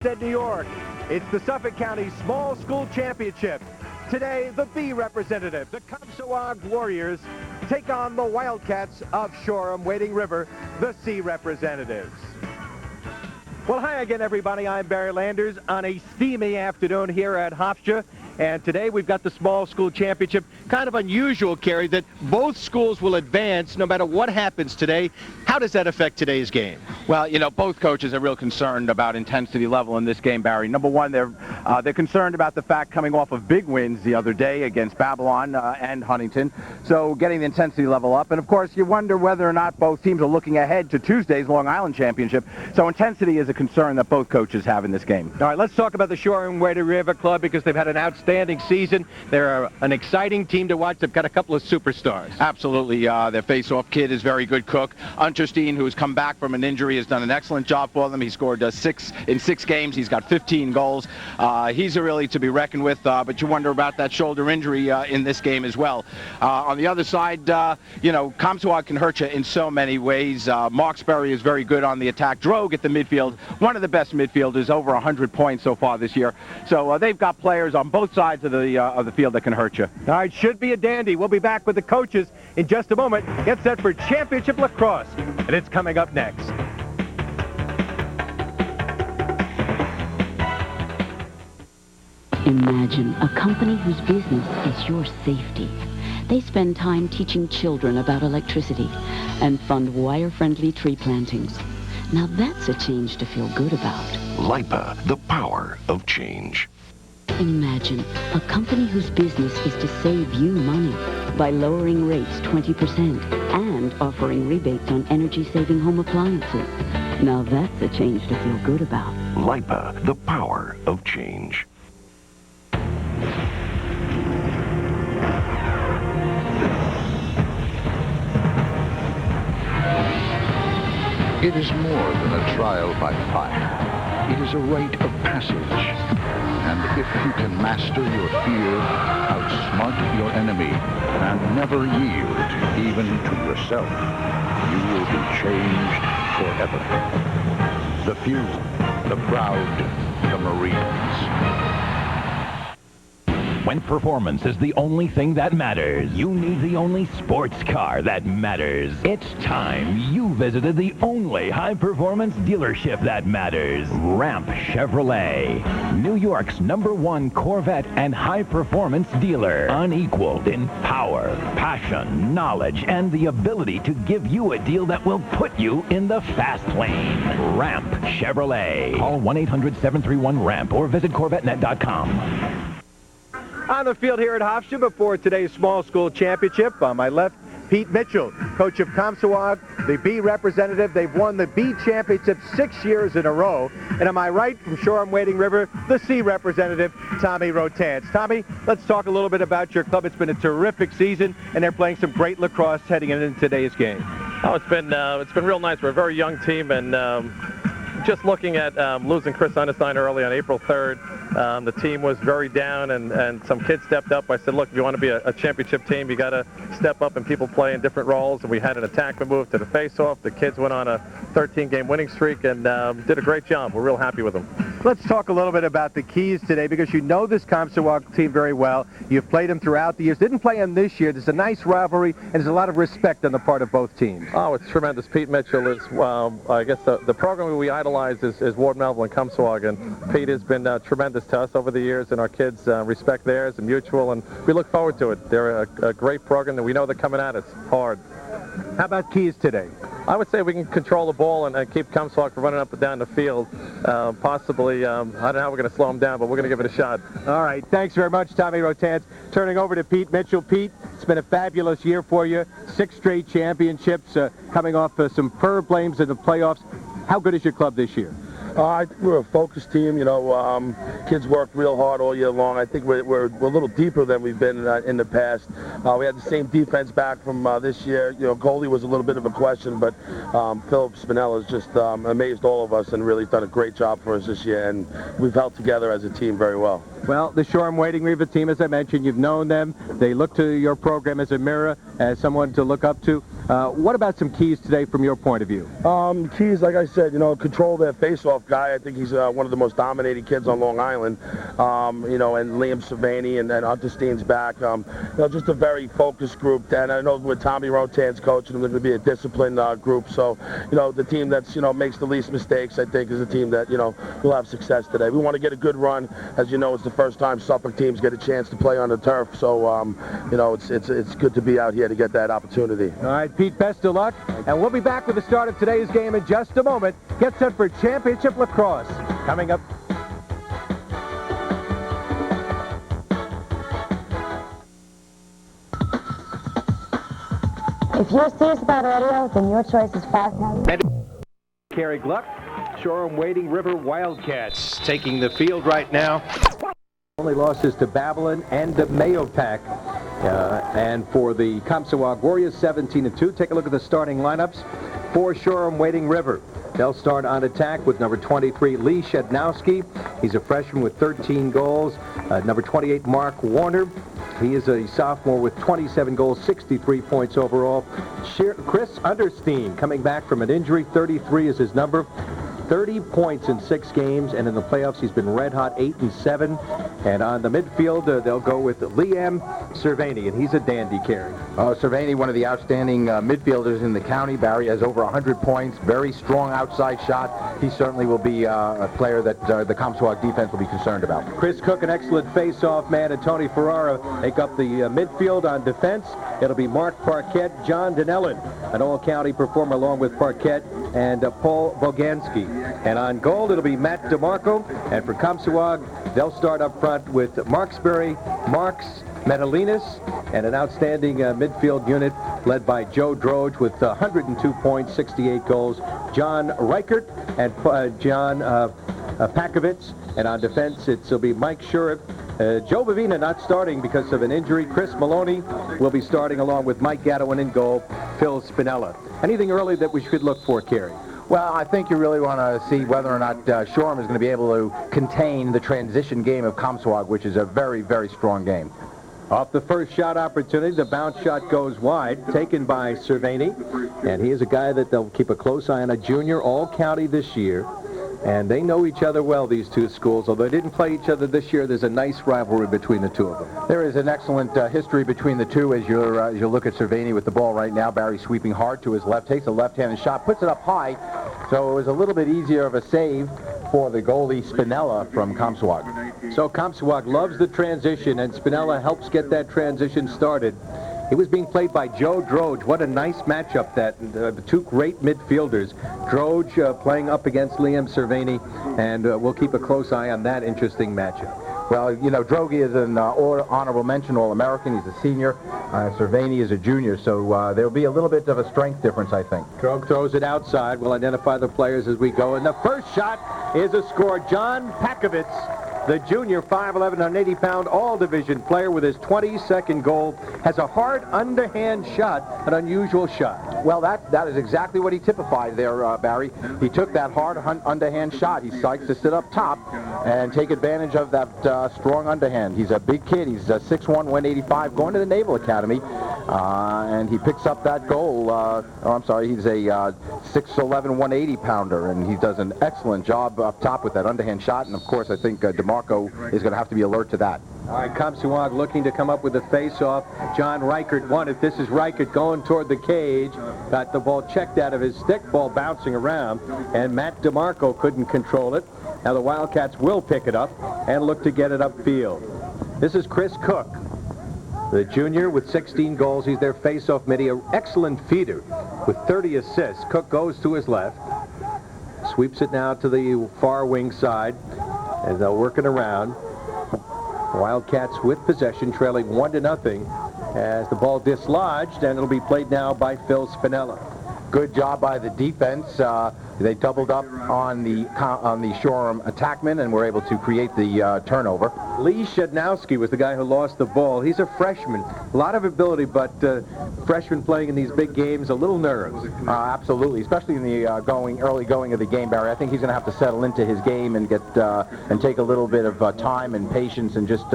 New York. It's the Suffolk County Small School Championship. Today, the B representative, the Comseqogue Warriors, take on the Wildcats of Shoreham, Wading River, the C representatives. Well, hi again, everybody. I'm Barry Landers on a steamy afternoon here at Hofstra. And today we've got the Small School Championship. Kind of unusual, Kerry, that both schools will advance no matter what happens today. How does that affect today's game? Well, you know, both coaches are real concerned about intensity level in this game, Barry. Number one, they're concerned about the fact coming off of big wins the other day against Babylon and Huntington. So getting the intensity level up. And, of course, you wonder whether or not both teams are looking ahead to Tuesday's Long Island Championship. So intensity is a concern that both coaches have in this game. All right, let's talk about the Shoreham Wading River Club because they've had an outstanding season. They're an exciting team to watch. They've got a couple of superstars. Absolutely. Their face-off kid is very good cook. Unterstein, who's come back from an injury, has done an excellent job for them. He scored in six games. He's got 15 goals. He's really to be reckoned with, but you wonder about that shoulder injury in this game as well. On the other side, you know, Comseqogue can hurt you in so many ways. Marksbury is very good on the attack. Drogue at the midfield, one of the best midfielders, over 100 points so far this year. So they've got players on both sides of the field that can hurt you. All right, should be a dandy. We'll be back with the coaches in just a moment. Get set for Championship Lacrosse, and it's coming up next. Imagine a company whose business is your safety. They spend time teaching children about electricity and fund wire-friendly tree plantings. Now that's a change to feel good about. LIPA, the power of change. Imagine a company whose business is to save you money by lowering rates 20% and offering rebates on energy-saving home appliances. Now that's a change to feel good about. LIPA, the power of change. It is more than a trial by fire. It is a rite of passage. And if you can master your fear, outsmart your enemy, and never yield even to yourself, you will be changed forever. The few, the proud, the Marines. When performance is the only thing that matters, you need the only sports car that matters. It's time you visited the only high-performance dealership that matters. Ramp Chevrolet, New York's #1 Corvette and high-performance dealer. Unequaled in power, passion, knowledge, and the ability to give you a deal that will put you in the fast lane. Ramp Chevrolet. Call 1-800-731-RAMP or visit CorvetteNet.com. On the field here at Hofstra before today's Small School Championship, on my left, Pete Mitchell, coach of Comseqogue, the B representative. They've won the B championship 6 years in a row. And on my right, from Shoreham Wading River, the C representative, Tommy Rotance. Tommy, let's talk a little bit about your club. It's been a terrific season, and they're playing some great lacrosse heading into today's game. Oh, it's been real nice. We're a very young team, and just looking at losing Chris Understein early on April 3rd, the team was very down, and some kids stepped up. I said, look, if you want to be a championship team, you got to step up, and people play in different roles. And we had an attackman move to the face-off. The kids went on a 13-game winning streak and did a great job. We're real happy with them. Let's talk a little bit about the keys today, because you know this Comseqogue team very well. You've played them throughout the years. Didn't play them this year. There's a nice rivalry, and there's a lot of respect on the part of both teams. Oh, it's tremendous. Pete Mitchell is, I guess the program we idolize is Ward Melville and Comseqogue, and Pete has been tremendous to us over the years, and our kids respect theirs and mutual, and we look forward to it. They're a great program, and we know they're coming at us hard. How about keys today? I would say we can control the ball and keep Comseqogue from running up and down the field. Possibly, I don't know how we're going to slow them down, but we're going to give it a shot. All right. Thanks very much, Tommy Rotance. Turning over to Pete Mitchell. Pete, it's been a fabulous year for you. 6 straight championships, coming off some superb games in the playoffs. How good is your club this year? We're a focused team. You know, kids worked real hard all year long. I think we're a little deeper than we've been in the past. We had the same defense back from this year. You know, goalie was a little bit of a question, but Philip Spinella has just amazed all of us and really done a great job for us this year. And we've held together as a team very well. Well, the Shoreham Wading River team, as I mentioned, you've known them. They look to your program as a mirror, as someone to look up to. What about some keys today from your point of view? Keys, like I said, control their face-off guy. I think he's one of the most dominating kids on Long Island. And Liam Cervini and Hunter Steen's back. Just a very focused group. And I know with Tommy Rotan's coaching, they're going to be a disciplined group. So, the team that's, makes the least mistakes, I think, is a team that, will have success today. We want to get a good run. As you know, it's the first time Suffolk teams get a chance to play on the turf. So, it's good to be out here to get that opportunity. All right, Pete, best of luck. And we'll be back with the start of today's game in just a moment. Get set for championship lacrosse. Coming up. If you're serious about audio, then your choice is Fast House. Carrie Gluck, Shoreham Wading River Wildcats taking the field right now. Only losses to Babylon and the Mayo Pack. And for the Comseqogue Warriors, 17-2. Take a look at the starting lineups for Shoreham Wading River. They'll start on attack with number 23, Lee Shednowski. He's a freshman with 13 goals. Number 28, Mark Warner. He is a sophomore with 27 goals, 63 points overall. Chris Understein coming back from an injury. 33 is his number. 30 points in 6 games, and in the playoffs he's been red hot, 8-7. And on the midfield, they'll go with Liam Cervini, and he's a dandy, Carey. Cervini, one of the outstanding midfielders in the county. Barry has over 100 points, very strong outside shot. He certainly will be a player that the Comseqogue defense will be concerned about. Chris Cook, an excellent face-off man, and Tony Ferrara make up the midfield on defense. It'll be Mark Parquette, John Donnellan, an all-county performer along with Parquette, and Paul Bogansky. And on goal, it'll be Matt DeMarco. And for Comseqogue, they'll start up front with Marksbury, Marks, Metalinas, and an outstanding midfield unit led by Joe Droge with 102 points, 68 goals. John Reichert and John Pakovitz. And on defense, it'll be Mike Sheriff. Joe Bavina not starting because of an injury. Chris Maloney will be starting along with Mike Gadowin in goal, Phil Spinella. Anything early that we should look for, Carey? Well, I think you really want to see whether or not Shoreham is going to be able to contain the transition game of Comseqogue, which is a very, very strong game. Off the first shot opportunity, the bounce shot goes wide, taken by Cervini. And he is a guy that they'll keep a close eye on, a junior all-county this year. And they know each other well, these two schools. Although they didn't play each other this year, there's a nice rivalry between the two of them. There is an excellent history between the two as you look at Cervini with the ball right now. Barry sweeping hard to his left, takes a left-handed shot, puts it up high. So it was a little bit easier of a save for the goalie Spinella from Comseqogue. So Comseqogue loves the transition, and Spinella helps get that transition started. He was being played by Joe Droge. What a nice matchup that. The two great midfielders. Droge playing up against Liam Cervini, and we'll keep a close eye on that interesting matchup. Well, Droge is an honorable mention All-American. He's a senior. Cervini is a junior, so there'll be a little bit of a strength difference, I think. Droge throws it outside. We'll identify the players as we go. And the first shot is a score. John Pakovitz, the junior 5'11", 180-pound all-division player with his 22nd goal, has a hard underhand shot, an unusual shot. Well, that is exactly what he typified there, Barry. He took that hard underhand shot. He likes to sit up top and take advantage of that strong underhand. He's a big kid. He's 6'1", 185, going to the Naval Academy, and he picks up that goal. He's a 6'11", 180-pounder, and he does an excellent job up top with that underhand shot. And, of course, I think DeMarco is going to have to be alert to that. All right, Comseqogue looking to come up with a face-off. John Reichert won it. This is Reichert going toward the cage. Got the ball checked out of his stick, ball bouncing around, and Matt DeMarco couldn't control it. Now the Wildcats will pick it up and look to get it upfield. This is Chris Cook, the junior with 16 goals. He's their face-off midi, an excellent feeder with 30 assists. Cook goes to his left, sweeps it now to the far wing side, and they'll work it around. Wildcats with possession, trailing 1-0 as the ball dislodged, and it'll be played now by Phil Spinella. Good job by the defense. They doubled up on the Shoreham attackman and were able to create the turnover. Lee Shednowski was the guy who lost the ball. He's a freshman. A lot of ability, but freshman playing in these big games, a little nerves. Absolutely, especially in the early going of the game, Barry. I think he's going to have to settle into his game and get and take a little bit of time and patience and just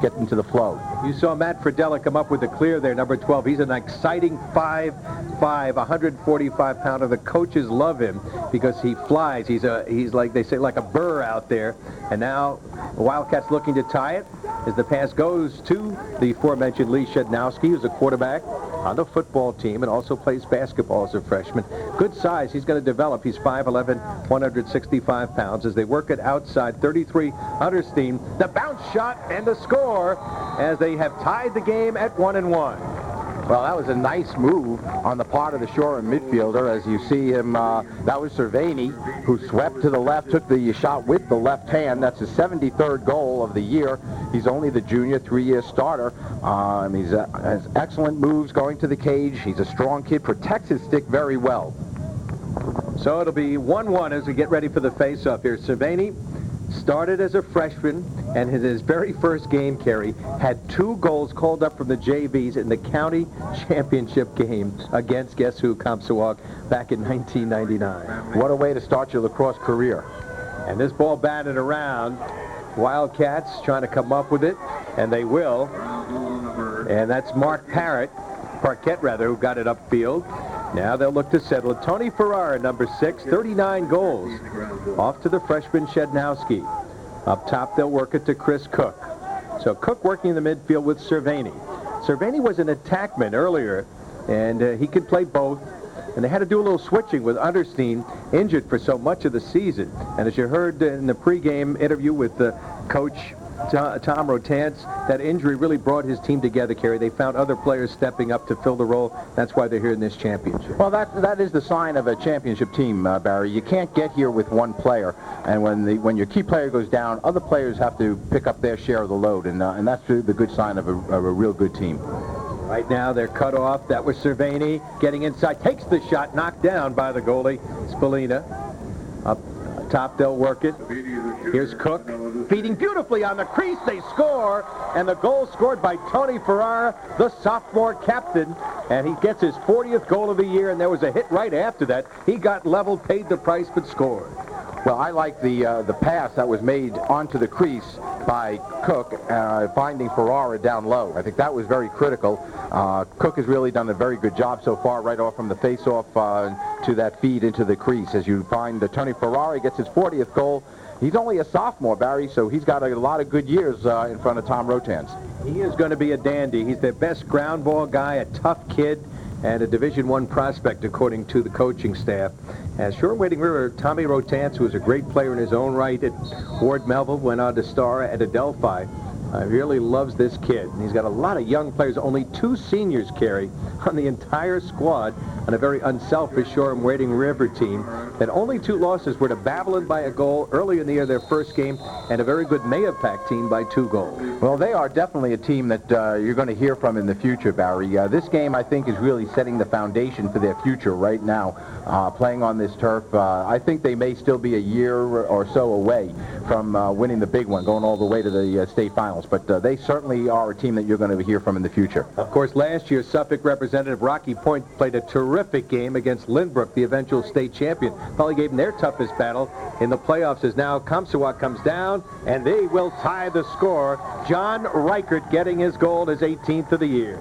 get into the flow. You saw Matt Fradella come up with the clear there, number 12. He's an exciting 5'5", 145-pounder. The coaches love him because he flies. He's like they say, like a burr out there. And now the Wildcats looking to tie it as the pass goes to the aforementioned Lee Shednowski, who's a quarterback on the football team and also plays basketball as a freshman. Good size. He's going to develop. He's 5'11", 165 pounds. As they work it outside, 33 Understein. The bounce shot and the score as they have tied the game at 1-1. Well, that was a nice move on the part of the Shoreham midfielder. As you see him, that was Cervini, who swept to the left, took the shot with the left hand. That's his 73rd goal of the year. He's only the junior, 3-year starter. He has excellent moves going to the cage. He's a strong kid, protects his stick very well. So it'll be 1-1 as we get ready for the face-off here. Cervini started as a freshman, and in his very first game, Kerry, had 2 goals called up from the JVs in the county championship game against, guess who, Comseqogue, back in 1999. What a way to start your lacrosse career. And this ball batted around. Wildcats trying to come up with it, and they will. And that's Mark Parquette, who got it upfield. Now they'll look to settle it. Tony Ferrara, number 6, 39 goals. Off to the freshman Shednowski. Up top, they'll work it to Chris Cook. So Cook working in the midfield with Cervini. Cervini was an attackman earlier, and he could play both. And they had to do a little switching with Understein, injured for so much of the season. And as you heard in the pregame interview with Coach Tom Rotance, that injury really brought his team together, Kerry. They found other players stepping up to fill the role. That's why they're here in this championship. Well, that is the sign of a championship team, Barry. You can't get here with one player, and when your key player goes down, other players have to pick up their share of the load, and that's the good sign of a real good team. Right now, they're cut off. That was Cervini getting inside. Takes the shot, knocked down by the goalie, Spallina. Up top, they'll work it. Here's Cook, feeding beautifully on the crease. They score, and the goal scored by Tony Ferrara, the sophomore captain, and he gets his 40th goal of the year, and there was a hit right after that. He got leveled, paid the price, but scored. Well, I like the pass that was made onto the crease by Cook, finding Ferrara down low. I think that was very critical. Cook has really done a very good job so far, right off from the face-off to that feed into the crease. As you find Tony Ferrara gets his 40th goal. He's only a sophomore, Barry, so he's got a lot of good years in front of Tom Rotance. He is going to be a dandy. He's their best ground ball guy, a tough kid, and a Division I prospect, according to the coaching staff. As Shoreham Wading River, Tommy Rotance, who was a great player in his own right at Ward Melville, went on to star at Adelphi. Really loves this kid. And he's got a lot of young players, only 2 seniors, Kerry, on the entire squad, on a very unselfish Shoreham Wading River team. And only 2 losses were to Babylon by a goal early in the year, their first game, and a very good Mayapack team by 2 goals. Well, they are definitely a team that you're going to hear from in the future, Barry. This game, I think, is really setting the foundation for their future right now, playing on this turf. I think they may still be a year or so away from winning the big one, going all the way to the state finals. But they certainly are a team that you're going to hear from in the future. Of course, last year, Suffolk representative Rocky Point played a terrific game against Lynbrook, the eventual state champion. Probably gave them their toughest battle in the playoffs, as now Comseqogue comes down, and they will tie the score. John Reichert getting his goal, his 18th of the year.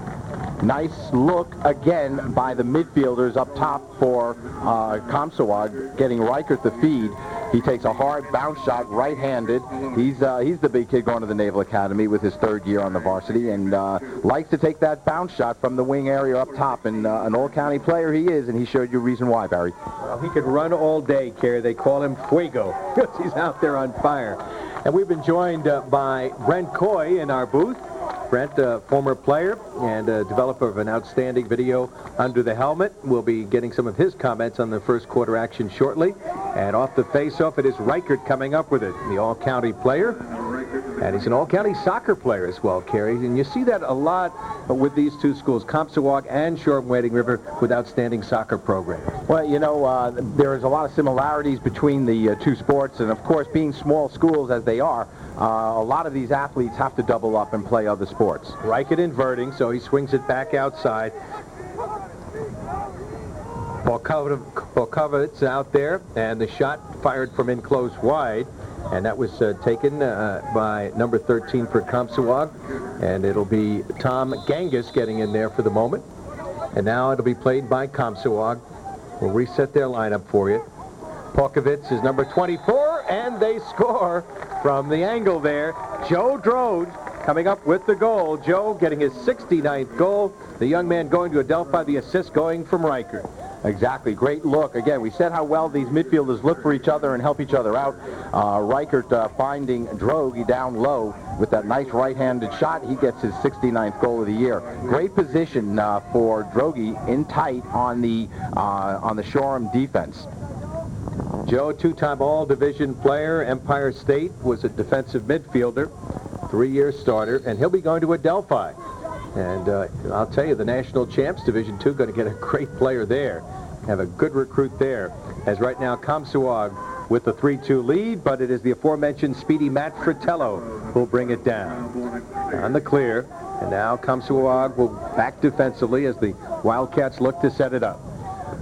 Nice look again by the midfielders up top for Comseqogue, getting Reichert the feed. He takes a hard bounce shot, right-handed. He's the big kid going to the Naval Academy with his 3rd year on the varsity, and likes to take that bounce shot from the wing area up top. And an all-county player he is, and he showed you reason why, Barry. Well, he could run all day, Kerry. They call him Fuego because he's out there on fire. And we've been joined by Brent Coy in our booth. Brent, a former player and a developer of an outstanding video, Under the Helmet. We'll be getting some of his comments on the first quarter action shortly. And off the face-off, it is Reichert coming up with it, the all-county player. And he's an all-county soccer player as well, Kerry. And you see that a lot with these two schools, Comseqogue and Shoreham Wading River, with outstanding soccer programs. Well, you know, there is a lot of similarities between the two sports, and of course, being small schools as they are, a lot of these athletes have to double up and play other sports. Reichert inverting, so he swings it back outside. Volkovitz out there, and the shot fired from in close wide. And that was taken by number 13 for Comseqogue. And it'll be Tom Gangus getting in there for the moment. And now it'll be played by Comseqogue. We'll reset their lineup for you. Volkovitz is number 24, and they score from the angle there. Joe Droge coming up with the goal. Joe getting his 69th goal. The young man going to Adelphi, the assist going from Reichert. Exactly. Great look. Again, we said how well these midfielders look for each other and help each other out. Reichert finding Droge down low with that nice right-handed shot. He gets his 69th goal of the year. Great position for Droge in tight on the Shoreham defense. Joe, two-time all-division player, Empire State, was a defensive midfielder, 3-year starter, and he'll be going to Adelphi. And I'll tell you, the national champs, Division II, going to get a great player there. Have a good recruit there. As right now, Comseqogue with the 3-2 lead, but it is the aforementioned speedy Matt Fratello who'll bring it down. On the clear, and now Comseqogue will back defensively as the Wildcats look to set it up.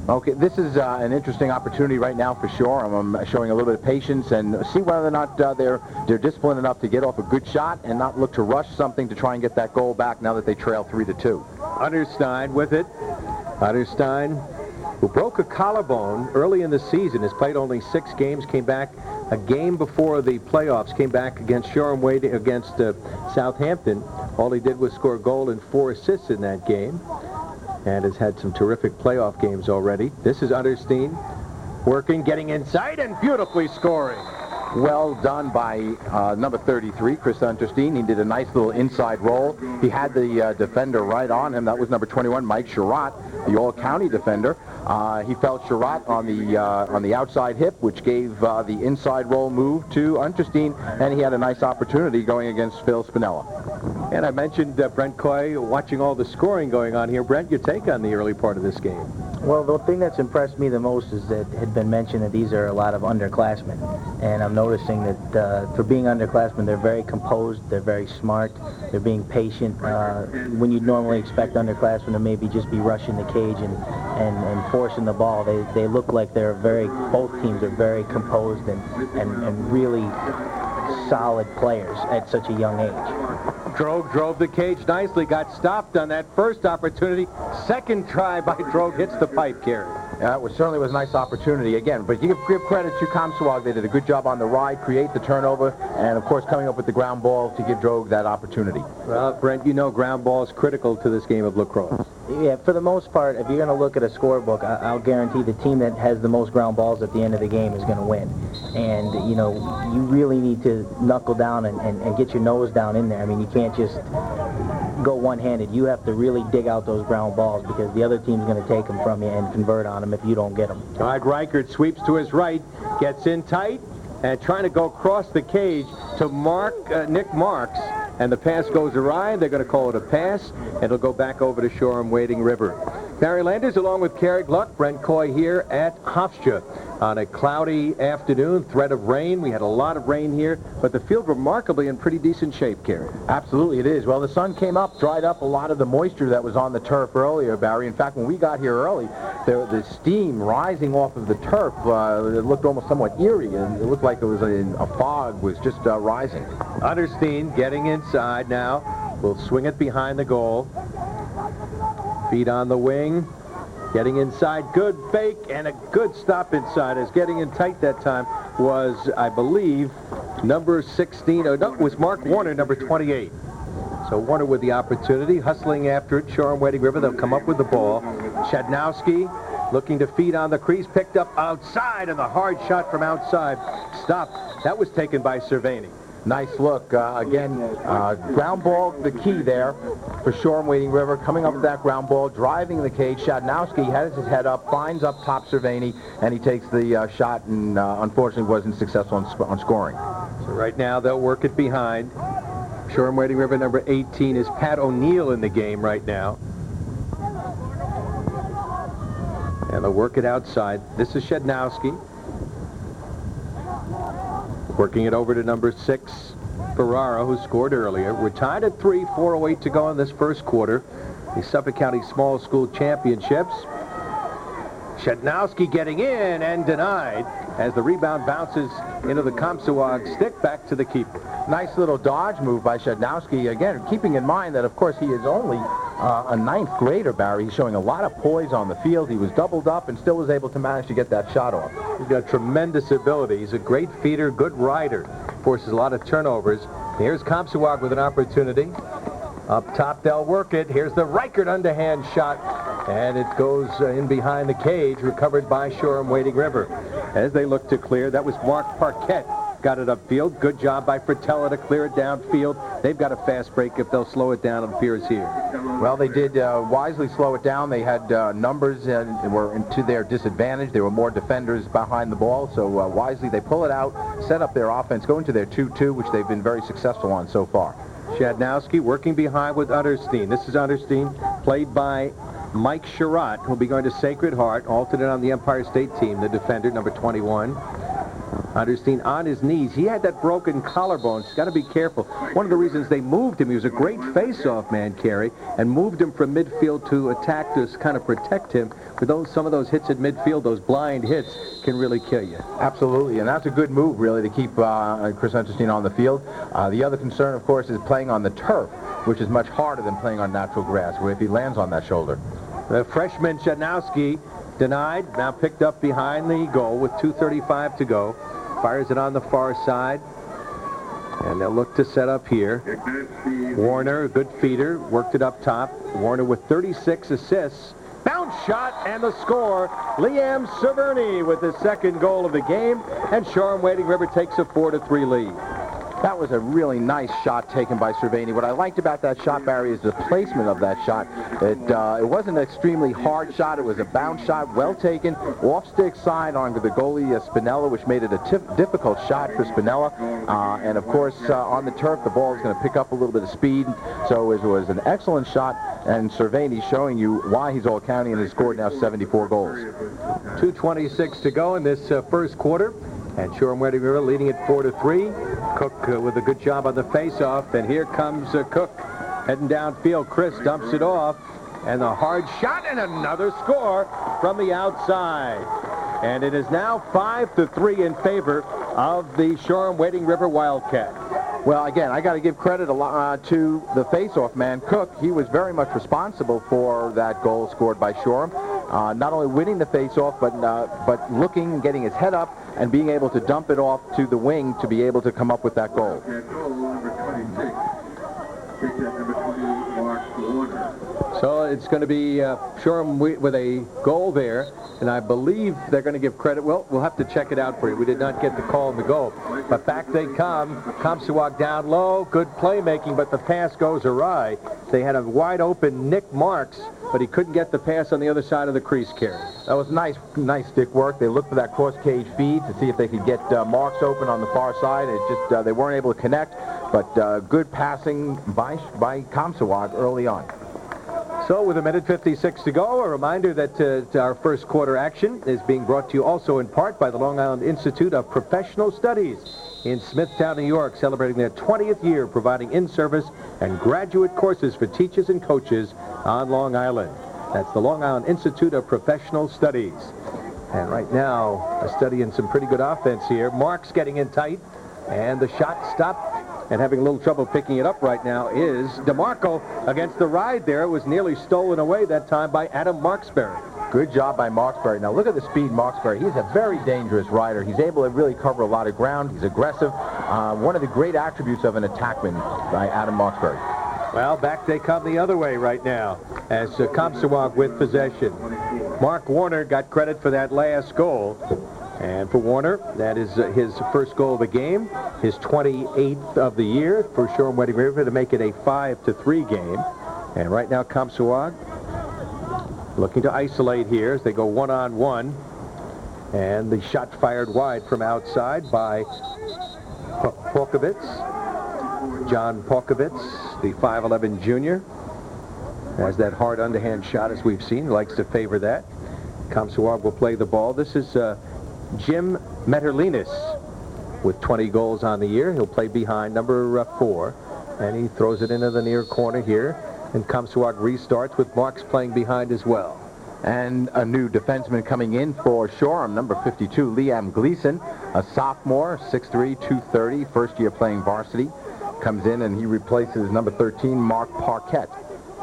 Okay, this is an interesting opportunity right now for Shoreham. I'm showing a little bit of patience and see whether or not they're disciplined enough to get off a good shot and not look to rush something to try and get that goal back now that they trail 3-2. Unterstein with it. Unterstein, who broke a collarbone early in the season, has played only 6 games, came back a game before the playoffs, came back against Shoreham Wading against Southampton. All he did was score a goal and 4 assists in that game, and has had some terrific playoff games already. This is Unterstein working, getting inside, and beautifully scoring. Well done by number 33, Chris Unterstein. He did a nice little inside roll. He had the defender right on him. That was number 21, Mike Sherratt, the all-county defender. He felt Sherratt on the outside hip, which gave the inside roll move to Unterstein, and he had a nice opportunity going against Phil Spinella. And I mentioned Brent Coy watching all the scoring going on here. Brent, your take on the early part of this game? Well, the thing that's impressed me the most is that it had been mentioned that these are a lot of underclassmen. And I'm noticing that for being underclassmen, they're very composed, they're very smart, they're being patient. When you'd normally expect underclassmen to maybe just be rushing the cage and forcing the ball, they look like both teams are very composed and really solid players at such a young age. Droge drove the cage nicely, got stopped on that first opportunity. Second try by Droge hits the pipe, Kerry. That certainly was a nice opportunity again. But you give credit to Comseqogue. They did a good job on the ride, create the turnover, and of course coming up with the ground ball to give Droge that opportunity. Well, Brent, you know ground ball is critical to this game of lacrosse. Yeah, for the most part, if you're going to look at a scorebook, I'll guarantee the team that has the most ground balls at the end of the game is going to win. And, you know, you really need to knuckle down and get your nose down in there. I mean, you can't just go one-handed. You have to really dig out those ground balls because the other team's going to take them from you and convert on them if you don't get them. All right, Reichert sweeps to his right, gets in tight, and trying to go across the cage to Nick Marks. And the pass goes awry. They're going to call it a pass. And it'll go back over to Shoreham Wading River. Barry Landers along with Kerry Gluck, Brent Coy here at Hofstra on a cloudy afternoon, threat of rain. We had a lot of rain here, but the field remarkably in pretty decent shape, Kerry. Absolutely it is. Well, the sun came up, dried up a lot of the moisture that was on the turf earlier, Barry. In fact, when we got here early, the steam rising off of the turf, it looked almost somewhat eerie, and it looked like it was a fog was just rising. Unterstein getting inside now. Will swing it behind the goal. Feet on the wing. Getting inside, good fake, and a good stop inside. As getting in tight that time was, I believe, number 16. Oh, no, it was Mark Warner, number 28. So Warner with the opportunity, hustling after it. Shoreham Wading River, they'll come up with the ball. Chadnowski looking to feed on the crease, picked up outside, and the hard shot from outside stopped. That was taken by Cerveni. Nice look. Again, ground ball, the key there for Shoreham Wading River. Coming up with that ground ball, driving the cage. Chadnowski has his head up, finds up top Cerveni, and he takes the shot and unfortunately wasn't successful on scoring. So right now they'll work it behind. Shoreham Wading River number 18 is Pat O'Neill in the game right now. And they'll work it outside. This is Shednowski. Working it over to number 6, Ferrara, who scored earlier. We're tied at 3, 4:08 to go in this first quarter. The Suffolk County Small School Championships. Shednowski getting in and denied as the rebound bounces into the Comseqogue stick back to the keeper. Nice little dodge move by Shednowski. Again, keeping in mind that, of course, he is only a 9th grader, Barry. He's showing a lot of poise on the field. He was doubled up and still was able to manage to get that shot off. He's got tremendous ability. He's a great feeder, good rider. Forces a lot of turnovers. Here's Comseqogue with an opportunity. Up top, they'll work it. Here's the Reichert underhand shot. And it goes in behind the cage, recovered by Shoreham Wading River. As they look to clear, that was Mark Parquette. Got it upfield. Good job by Fratella to clear it downfield. They've got a fast break. If they'll slow it down, it appears here. Well, they did wisely slow it down. They had numbers and were to their disadvantage. There were more defenders behind the ball, so wisely they pull it out, set up their offense, go into their 2-2, which they've been very successful on so far. Shednowski working behind with Understein. This is Understein, played by Mike Sherratt, who'll be going to Sacred Heart, alternate on the Empire State team, the defender, number 21. Understein on his knees. He had that broken collarbone. He's got to be careful. One of the reasons they moved him, he was a great face-off man, Kerry, and moved him from midfield to attack to kind of protect him. But some of those hits at midfield, those blind hits, can really kill you. Absolutely, and that's a good move, really, to keep Chris Understein on the field. The other concern, of course, is playing on the turf, which is much harder than playing on natural grass, where if he lands on that shoulder. The freshman Shednowski denied, now picked up behind the goal with 2:35 to go. Fires it on the far side. And they'll look to set up here. Warner, a good feeder, worked it up top. Warner with 36 assists. Bounce shot and the score. Liam Cerverne with his second goal of the game. And Shoreham Wading River takes a 4-3 lead. That was a really nice shot taken by Cerverne. What I liked about that shot, Barry, is the placement of that shot. It wasn't an extremely hard shot. It was a bounce shot, well taken, off-stick side on the goalie Spinella, which made it a difficult shot for Spinella. And, of course, on the turf, the ball is going to pick up a little bit of speed. So it was an excellent shot, and Cerverne showing you why he's all-county and has scored now 74 goals. 2:26 to go in this first quarter. And Shoreham Wading River leading it 4-3. Cook with a good job on the face-off. And here comes Cook heading downfield. Chris dumps it off. And the hard shot and another score from the outside. And it is now 5-3 in favor of the Shoreham Wading River Wildcat. Well, again, I got to give credit a lot to the face-off man, Cook. He was very much responsible for that goal scored by Shoreham. Not only winning the face-off, but looking and getting his head up and being able to dump it off to the wing to be able to come up with that goal. So it's going to be Shoreham with a goal there, and I believe they're going to give credit. Well, we'll have to check it out for you. We did not get the call on the goal. But back they come. Comseqogue down low. Good playmaking, but the pass goes awry. They had a wide-open Nick Marks, but he couldn't get the pass on the other side of the crease, Kerry. That was nice stick work. They looked for that cross-cage feed to see if they could get Marks open on the far side. It just they weren't able to connect, but good passing by Comseqogue early on. So with 1:56 to go, a reminder that our first quarter action is being brought to you also in part by the Long Island Institute of Professional Studies in Smithtown, New York, celebrating their 20th year providing in-service and graduate courses for teachers and coaches on Long Island. That's the Long Island Institute of Professional Studies. And right now, a study in some pretty good offense here. Mark's getting in tight, and the shot stopped. And having a little trouble picking it up right now is DeMarco against the ride there. It was nearly stolen away that time by Adam Marksberry. Good job by Marksberry. Now look at the speed Marksberry. He's a very dangerous rider. He's able to really cover a lot of ground. He's aggressive. One of the great attributes of an attackman by Adam Marksberry. Well, back they come the other way right now as Comseqogue with possession. Mark Warner got credit for that last goal. And for Warner, that is his first goal of the game, his 28th of the year for Shoreham Wading River to make it a 5-3 game. And right now, Comseqogue looking to isolate here as they go one-on-one. And the shot fired wide from outside by Polkovitz. John Polkovitz, the 5'11 junior, has that hard underhand shot, as we've seen. He likes to favor that. Comseqogue will play the ball. This is Jim Meterlinis with 20 goals on the year. He'll play behind number 4, and he throws it into the near corner here. And Comseqogue restarts with Marks playing behind as well. And a new defenseman coming in for Shoreham, number 52, Liam Gleason, a sophomore, 6'3", 230, first year playing varsity. Comes in and he replaces number 13, Mark Parquette.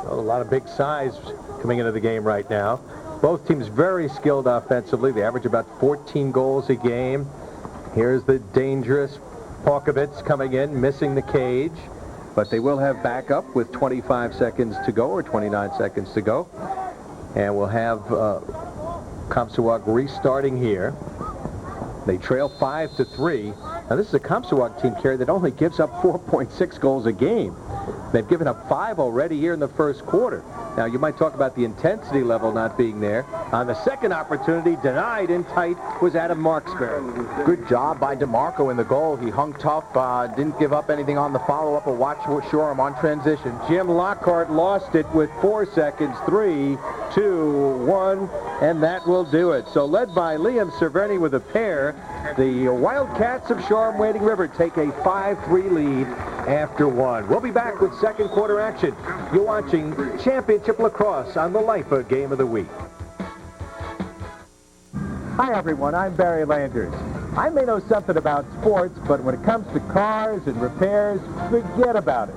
Well, a lot of big size coming into the game right now. Both teams very skilled offensively. They average about 14 goals a game. Here's the dangerous Polkovitz coming in, missing the cage. But they will have backup with 25 seconds to go, or 29 seconds to go. And we'll have Comseqogue restarting here. They trail 5-3. Now, this is a Comseqogue team, Kerry, that only gives up 4.6 goals a game. They've given up 5 already here in the first quarter. Now, you might talk about the intensity level not being there. On the second opportunity, denied in tight, was Adam Marksberry. Good job by DeMarco in the goal. He hung tough, didn't give up anything on the follow-up, or watch Shoreham on transition. Jim Lockhart lost it with 4 seconds. 3, 2, 1, and that will do it. So led by Liam Cerverni with a pair, the Wildcats of Shoreham Wading River take a 5-3 lead after 1. We'll be back with second quarter action. You're watching Championship Lacrosse on the LIFA Game of the Week. Hi everyone, I'm Barry Landers. I may know something about sports, but when it comes to cars and repairs, forget about it.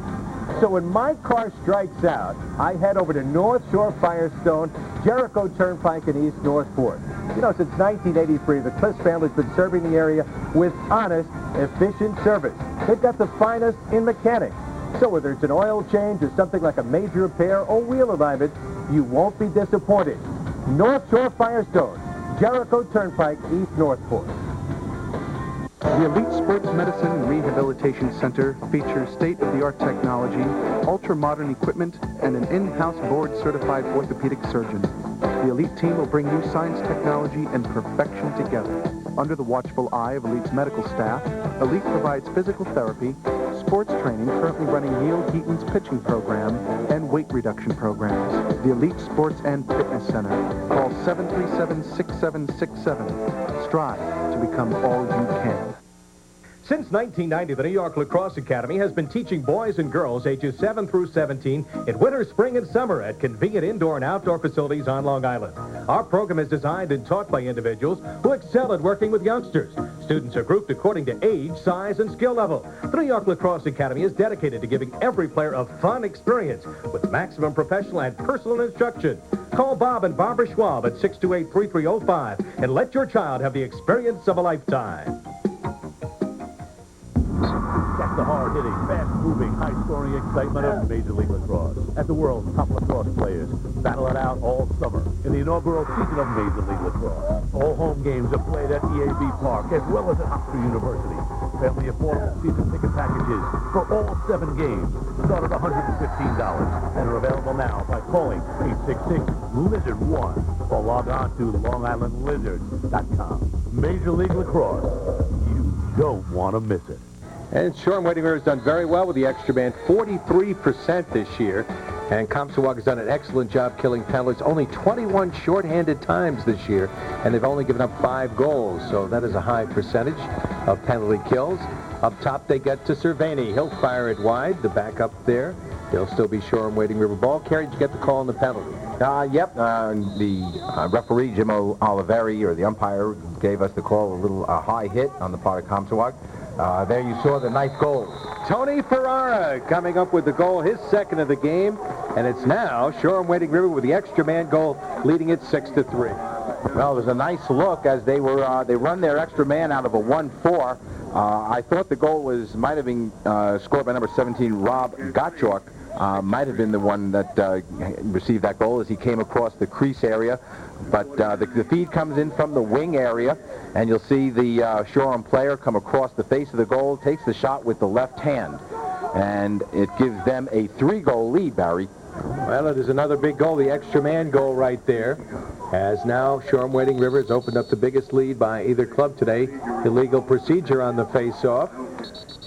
So when my car strikes out, I head over to North Shore Firestone, Jericho Turnpike in East Northport. You know, since 1983, the Cliffs family's been serving the area with honest, efficient service. They've got the finest in mechanics. So whether it's an oil change or something like a major repair or wheel alignment, you won't be disappointed. North Shore Firestone, Jericho Turnpike, East Northport. The Elite Sports Medicine and Rehabilitation Center features state-of-the-art technology, ultra-modern equipment, and an in-house board-certified orthopedic surgeon. The Elite team will bring new science, technology, and perfection together. Under the watchful eye of Elite's medical staff, Elite provides physical therapy, sports training, currently running Neil Heaton's pitching program, and weight reduction programs. The Elite Sports and Fitness Center. Call 737-6767. Strive to become all you can. Since 1990, the New York Lacrosse Academy has been teaching boys and girls ages 7 through 17 in winter, spring, and summer at convenient indoor and outdoor facilities on Long Island. Our program is designed and taught by individuals who excel at working with youngsters. Students are grouped according to age, size, and skill level. The New York Lacrosse Academy is dedicated to giving every player a fun experience with maximum professional and personal instruction. Call Bob and Barbara Schwab at 628-3305 and let your child have the experience of a lifetime. That's the hard-hitting, fast-moving, high-scoring excitement of Major League Lacrosse. As the world's top lacrosse players battle it out all summer in the inaugural season of Major League Lacrosse. All home games are played at EAB Park as well as at Oxford University. Family affordable season ticket packages for all 7 games start at $115 and are available now by calling 866-LIZARD-1 or log on to LongIslandLizards.com. Major League Lacrosse. You don't want to miss it. And Shoreham Wading River has done very well with the extra man, 43% this year. And Comseqogue has done an excellent job killing penalties, only 21 shorthanded times this year, and they've only given up 5 goals. So that is a high percentage of penalty kills. Up top, they get to Cerveni. He'll fire it wide. The backup there. He'll still be Shoreham Wading River ball. Kerry, did you get the call on the penalty? The referee, Jim Oliveri, or the umpire, gave us the call, a little high hit on the part of Comseqogue. There you saw the nice goal. Tony Ferrara coming up with the goal, his second of the game, and it's now Shoreham Wading River with the extra man goal, leading it 6-3. Well, it was a nice look as they run their extra man out of a 1-4. I thought the goal might have been scored by number 17, Rob Gottschalk. Might have been the one that received that goal as he came across the crease area. But the feed comes in from the wing area, and you'll see the Shoreham player come across the face of the goal, takes the shot with the left hand. And it gives them a 3-goal lead, Barry. Well, it is another big goal, the extra man goal right there. As now Shoreham Wading River has opened up the biggest lead by either club today. Illegal procedure on the face-off.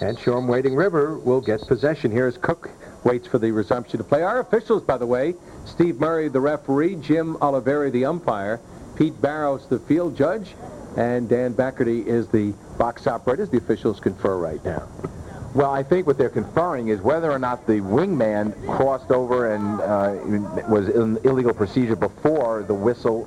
And Shoreham Wading River will get possession here as Cook waits for the resumption of play. Our officials, by the way, Steve Murray, the referee, Jim Oliveri, the umpire, Pete Barrows, the field judge, and Dan Backerty is the box operator. The officials confer right now. Well, I think what they're conferring is whether or not the wingman crossed over and was an illegal procedure before the whistle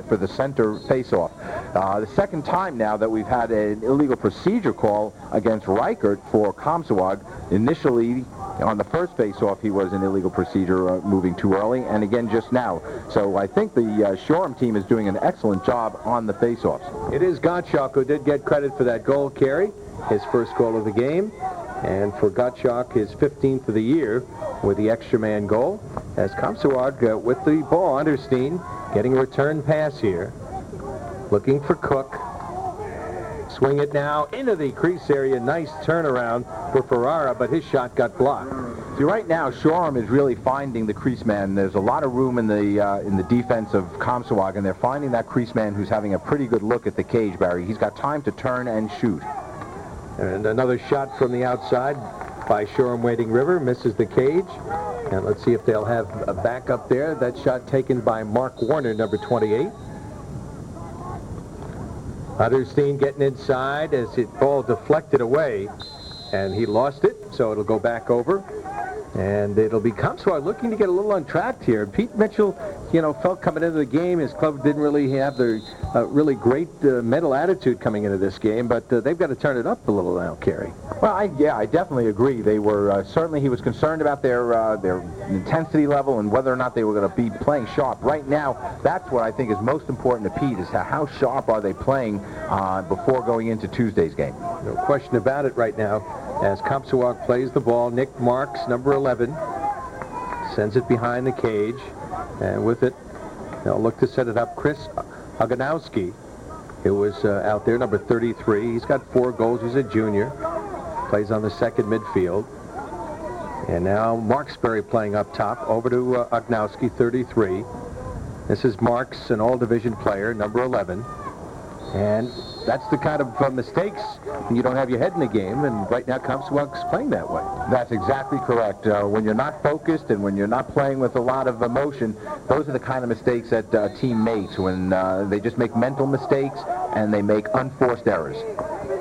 for the center face-off. The second time now that we've had an illegal procedure call against Reichert for Comseqogue. Initially, on the first face-off, he was an illegal procedure moving too early, and again just now. So I think the Shoreham team is doing an excellent job on the face-offs. It is Gottschalk who did get credit for that goal, Kerry, his first goal of the game. And for Gottschalk, his 15th of the year with the extra man goal. As Comseqogue with the ball, Understein getting a return pass here. Looking for Cook. Swing it now into the crease area. Nice turnaround for Ferrara, but his shot got blocked. See, right now, Shoreham is really finding the crease man. There's a lot of room in the defense of Comseqogue, and they're finding that crease man who's having a pretty good look at the cage, Barry. He's got time to turn and shoot. And another shot from the outside by Shoreham Wading River. Misses the cage. And let's see if they'll have a backup there. That shot taken by Mark Warner, number 28. Understein getting inside as the ball deflected away. And he lost it, so it'll go back over. And it'll be Comseqogue looking to get a little untracked here. Pete Mitchell, felt coming into the game, his club didn't really have the really great mental attitude coming into this game, but they've got to turn it up a little now, Kerry. Well, I definitely agree. They were certainly he was concerned about their intensity level and whether or not they were going to be playing sharp. Right now, that's what I think is most important to Pete is how sharp are they playing before going into Tuesday's game. No question about it right now. As Comseqogue plays the ball, Nick Marks, number 11, sends it behind the cage, and with it, they'll look to set it up. Chris Oganowski, who was out there, number 33. He's got 4 goals. He's a junior. Plays on the second midfield. And now Marksbury playing up top, over to Oganowski, 33. This is Marks, an all-division player, number 11. And that's the kind of mistakes when you don't have your head in the game, and right now Comseqogue's playing that way. That's exactly correct. When you're not focused and when you're not playing with a lot of emotion, those are the kind of mistakes that a team makes when they just make mental mistakes and they make unforced errors.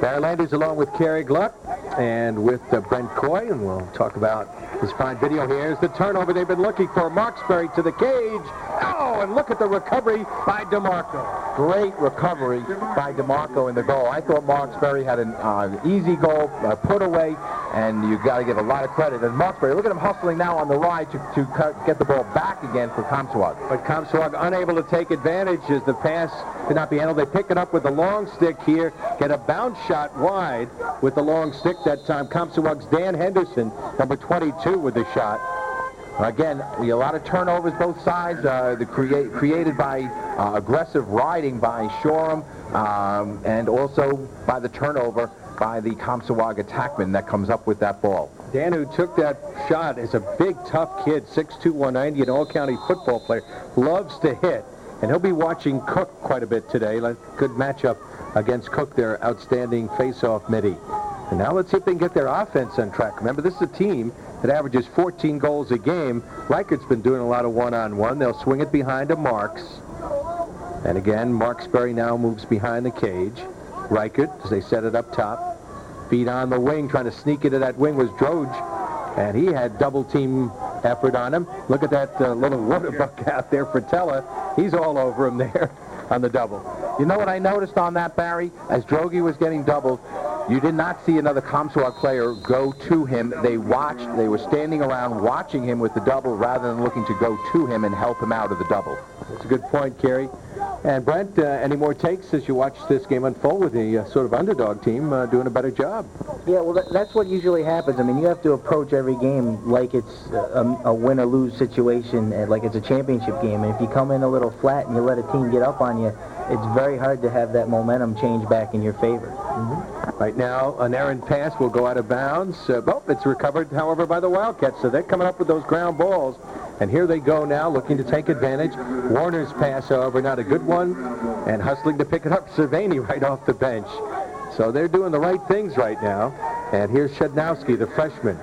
Barry Landers along with Kerry Gluck and with Brent Coy, and we'll talk about this fine video here. Here's the turnover they've been looking for. Marksbury to the cage. Oh, and look at the recovery by DeMarco. Great recovery by DeMarco in the goal. I thought Marksbury had an easy goal, put away, and you got to give a lot of credit. And Marksbury, look at him hustling now on the ride to get the ball back again for Comseqogue. But Comseqogue unable to take advantage as the pass did not be handled. They pick it up with the long stick here, get a bounce shot wide with the long stick that time. Comseqogue's Dan Henderson, number 22, with the shot. Again, a lot of turnovers both sides, created by aggressive riding by Shoreham and also by the turnover by the Comseqogue attackman that comes up with that ball. Dan, who took that shot, is a big, tough kid, 6'2", 190, an all-county football player, loves to hit, and he'll be watching Cook quite a bit today. Good matchup against Cook, their outstanding face-off midi. And now let's see if they can get their offense on track. Remember, this is a team that averages 14 goals a game. Reichert's been doing a lot of one-on-one. They'll swing it behind to Marks. And again, Marksbury now moves behind the cage. Reichert, as they set it up top. Feet on the wing, trying to sneak into that wing was Droge. And he had double-team effort on him. Look at that little water buck out there for Tella. He's all over him there on the double. You know what I noticed on that, Barry? As Droge was getting doubled, you did not see another Comseqogue player go to him. They were standing around watching him with the double rather than looking to go to him and help him out of the double. That's a good point, Kerry. And Brent, any more takes as you watch this game unfold with the sort of underdog team doing a better job? Yeah, well, that's what usually happens. I mean, you have to approach every game like it's a win or lose situation, like it's a championship game. And if you come in a little flat and you let a team get up on you, it's very hard to have that momentum change back in your favor. Mm-hmm. Right now, an errant pass will go out of bounds. It's recovered, however, by the Wildcats. So they're coming up with those ground balls. And here they go now, looking to take advantage. Warner's pass, however, not a good one. And hustling to pick it up, Cervini right off the bench. So they're doing the right things right now. And here's Shednowski, the freshman,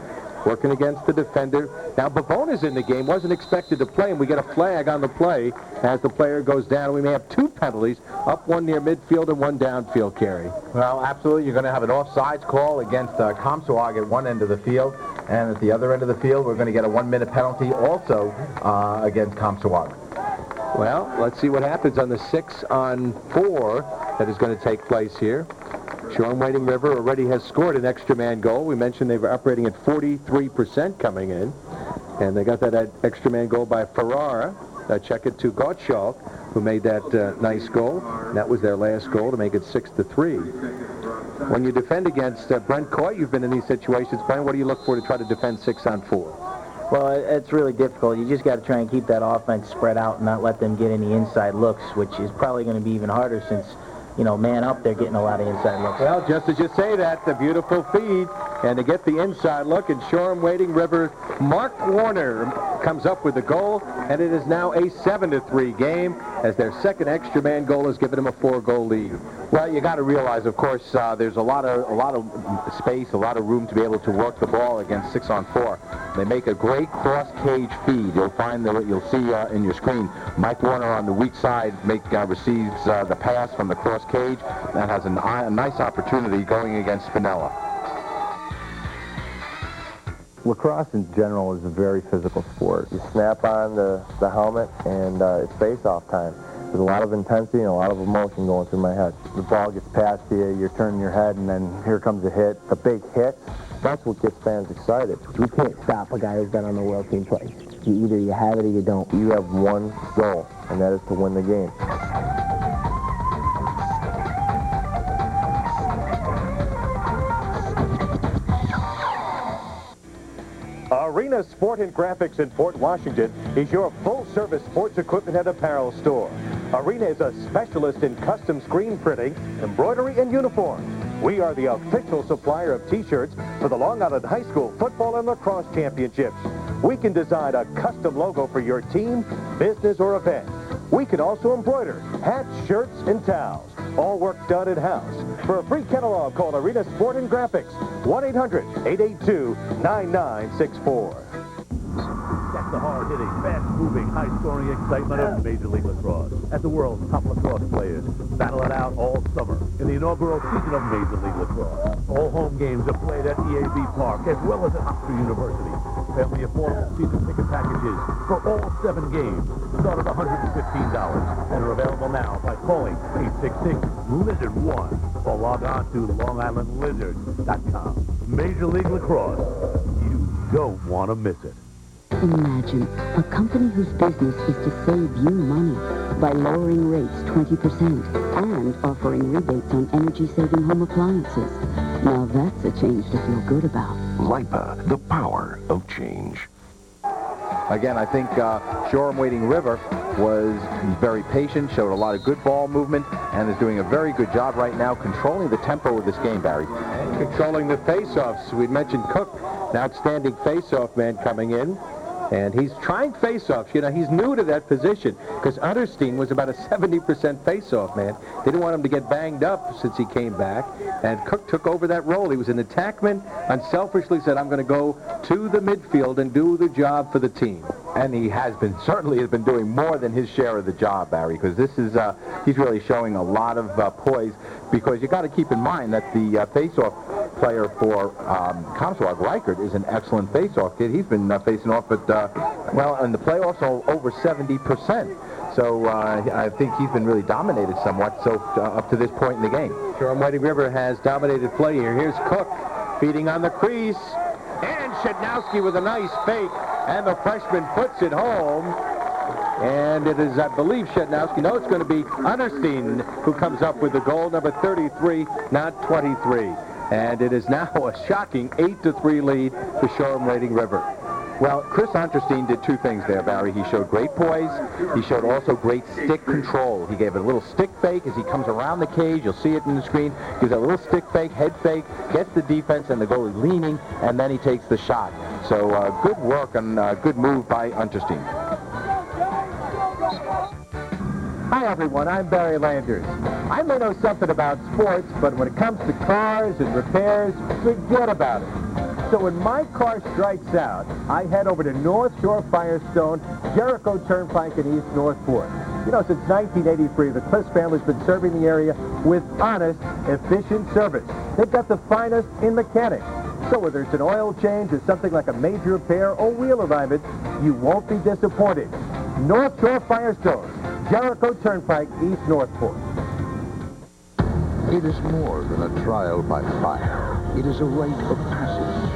working against the defender. Now, Bavona's in the game, wasn't expected to play, and we get a flag on the play as the player goes down. We may have 2 penalties, up one near midfield and one downfield, Carey. Well, absolutely. You're going to have an offsides call against Comseqogue at one end of the field, and at the other end of the field, we're going to get a 1-minute penalty also against Comseqogue. Well, let's see what happens on the 6-on-4 that is going to take place here. Shoreham Wading River already has scored an extra man goal. We mentioned they were operating at 43% coming in. And they got that extra man goal by Ferrara. Check it to Gottschalk, who made that nice goal. And that was their last goal to make it 6-3. When you defend against Brent Coy, you've been in these situations. Brian, what do you look for to try to defend 6-on-4? Well, it's really difficult. You just got to try and keep that offense spread out and not let them get any inside looks, which is probably going to be even harder since, you know, man up, they're getting a lot of inside looks. Well, just as you say that, the beautiful feed, and to get the inside look, and Shoreham Wading River, Mark Warner comes up with the goal, and it is now a 7-3 game, as their second extra man goal has given them a 4-goal lead. Well, you got to realize, of course, there's a lot of space, a lot of room to be able to work the ball against 6-on-4. They make a great cross-cage feed. You'll find that you'll see in your screen. Mike Warner on the weak side receives the pass from the cross cage. That has a nice opportunity going against Spinella. Lacrosse in general is a very physical sport. You snap on the helmet and it's face-off time. There's a lot of intensity and a lot of emotion going through my head. The ball gets past you, you're turning your head, and then here comes a hit. The big hit, that's what gets fans excited. You can't stop a guy who's been on the world team twice. Either you have it or you don't. You have one goal, and that is to win the game. Arena Sport and Graphics in Fort Washington is your full-service sports equipment and apparel store. Arena is a specialist in custom screen printing, embroidery, and uniforms. We are the official supplier of T-shirts for the Long Island High School football and lacrosse championships. We can design a custom logo for your team, business, or event. We can also embroider hats, shirts, and towels. All work done in-house. For a free catalog, call Arena Sport and Graphics, 1-800-882-9964. That's the hard-hitting, fast-moving, high-scoring excitement of Major League Lacrosse. As the world's top lacrosse players battle it out all summer in the inaugural season of Major League Lacrosse. All home games are played at EAB Park as well as at Oxford University. Family affordable season ticket packages for all 7 games start at $115 and are available now by calling 866-LIZARD-1 or log on to LongIslandLizards.com. Major League Lacrosse. You don't want to miss it. Imagine a company whose business is to save you money by lowering rates 20% and offering rebates on energy-saving home appliances. Now that's a change to feel good about. LIPA, the power of change. Again, I think Shoreham Wading River was very patient, showed a lot of good ball movement, and is doing a very good job right now controlling the tempo of this game, Barry. Controlling the face-offs. We mentioned Cook, an outstanding face-off man coming in. And he's trying face-offs. You know, he's new to that position because Unterstein was about a 70% face-off man. They didn't want him to get banged up since he came back. And Cook took over that role. He was an attackman, unselfishly said, I'm going to go to the midfield and do the job for the team. And he certainly has been doing more than his share of the job, Barry, because this is, he's really showing a lot of poise, because you got to keep in mind that the face-off player for Comseqogue, Reichert, is an excellent face-off kid. He's been facing off at, well, in the playoffs, over 70%. So I think he's been really dominated somewhat up to this point in the game. Shoreham Wading River has dominated play here. Here's Cook feeding on the crease. And Shednowski with a nice fake. And the freshman puts it home. And it is, I believe, Shednowski. No, it's going to be Unterstein who comes up with the goal, number 33, not 23. And it is now a shocking 8-3 lead for Shoreham Wading River. Well, Chris Unterstein did 2 things there, Barry. He showed great poise. He showed also great stick control. He gave a little stick fake as he comes around the cage. You'll see it in the screen. Gives a little stick fake, head fake, gets the defense and the goalie leaning, and then he takes the shot. So good work and good move by Unterstein. Hi everyone, I'm Barry Landers. I may know something about sports, but when it comes to cars and repairs, forget about it. So when my car strikes out, I head over to North Shore Firestone, Jericho Turnpike in East Northport. You know, since 1983, the Cliffs family's been serving the area with honest, efficient service. They've got the finest in mechanics. So whether it's an oil change or something like a major repair or wheel alignment, you won't be disappointed. North Shore Firestone, Jericho Turnpike, East Northport. It is more than a trial by fire. It is a rite of passage.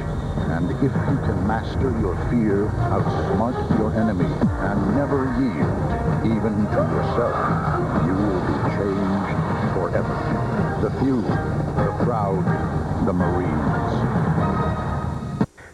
And if you can master your fear, outsmart your enemy, and never yield, even to yourself, you will be changed forever. The few, the proud, the Marines.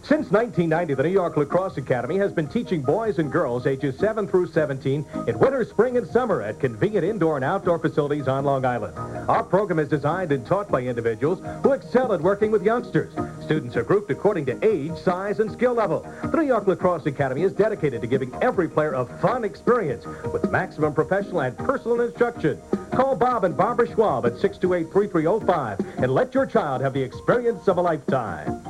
Since 1990, the New York Lacrosse Academy has been teaching boys and girls ages 7 through 17 in winter, spring, and summer at convenient indoor and outdoor facilities on Long Island. Our program is designed and taught by individuals who excel at working with youngsters. Students are grouped according to age, size, and skill level. The New York Lacrosse Academy is dedicated to giving every player a fun experience with maximum professional and personal instruction. Call Bob and Barbara Schwab at 628-3305 and let your child have the experience of a lifetime.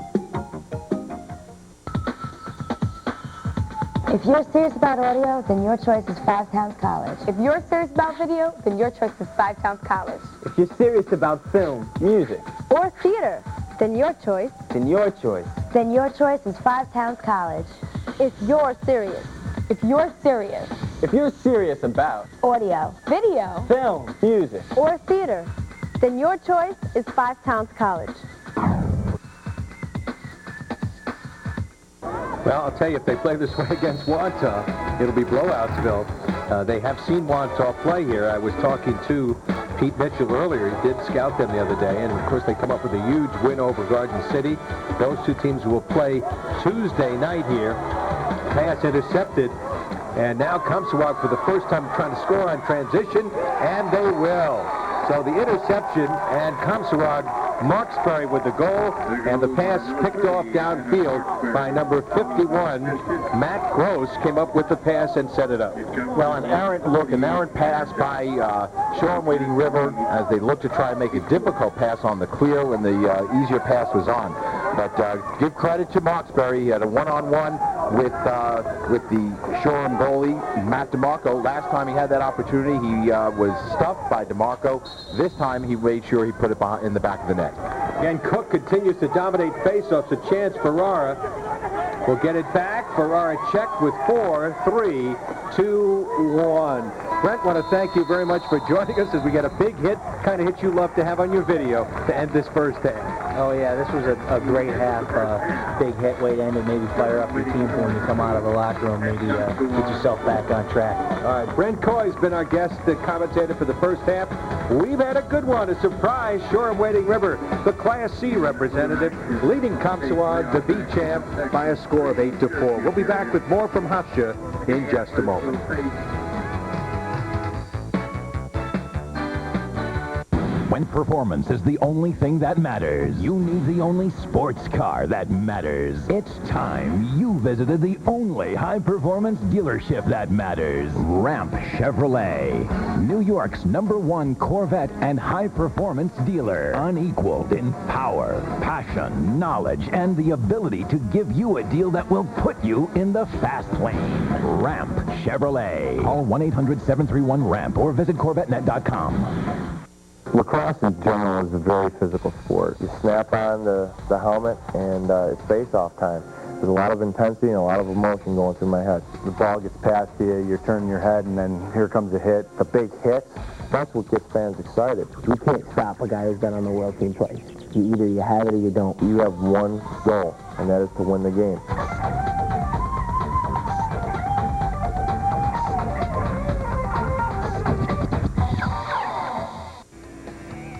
If you're serious about audio, then your choice is Five Towns College. If you're serious about video, then your choice is Five Towns College. If you're serious about film, music, Or theater, then your choice. then your choice. Then your choice is Five Towns College. If you're serious. If you're serious. If you're serious about Audio, video, film, music, or theater, then your choice is Five Towns College. Well, I'll tell you, if they play this way against Wantagh, it'll be blowoutsville. They have seen Wantagh play here. I was talking to Pete Mitchell earlier. He did scout them the other day, and of course they come up with a huge win over Garden City. Those two teams will play Tuesday night here. Pass intercepted, and now Comseqogue for the first time trying to score on transition, and they will. So the interception, and Comseqogue, Marksbury with the goal, and the pass picked off downfield by number 51. Matt Gross came up with the pass and set it up. Well, an errant pass by Shoreham Wading River as they look to try and make a difficult pass on the clear when the easier pass was on. But give credit to Marksbury. He had a one-on-one with the Shoreham goalie, Matt DeMarco. Last time he had that opportunity, he was stuffed by DeMarco. This time he made sure he put it in the back of the net. Again, Cook continues to dominate faceoffs. A chance Ferrara will get it back. Ferrara checked with 4, 3, 2, 1. Brent, want to thank you very much for joining us as we get a big hit, kind of hit you love to have on your video to end this first half. Oh, yeah, this was a great half. Big hit, way to end it. Maybe fire up your team for when you come out of the locker room. Maybe get yourself back on track. All right, Brent Coy's been our guest commentator for the first half. We've had a good one, a surprise. Shoreham Wading River, the Class C representative, leading Comseqogue, the B champ, by a score of 8-4. We'll be back with more from Hofstra in just a moment. When performance is the only thing that matters, you need the only sports car that matters. It's time you visited the only high-performance dealership that matters. Ramp Chevrolet, New York's #1 Corvette and high-performance dealer. Unequaled in power, passion, knowledge, and the ability to give you a deal that will put you in the fast lane. Ramp Chevrolet. Call 1-800-731-RAMP or visit CorvetteNet.com. Lacrosse in general is a very physical sport. You snap on the helmet and it's face-off time. There's a lot of intensity and a lot of emotion going through my head. The ball gets past you, you're turning your head, and then here comes a hit. The big hit, that's what gets fans excited. You can't stop a guy who's been on the world team twice. Either you have it or you don't. You have one goal, and that is to win the game.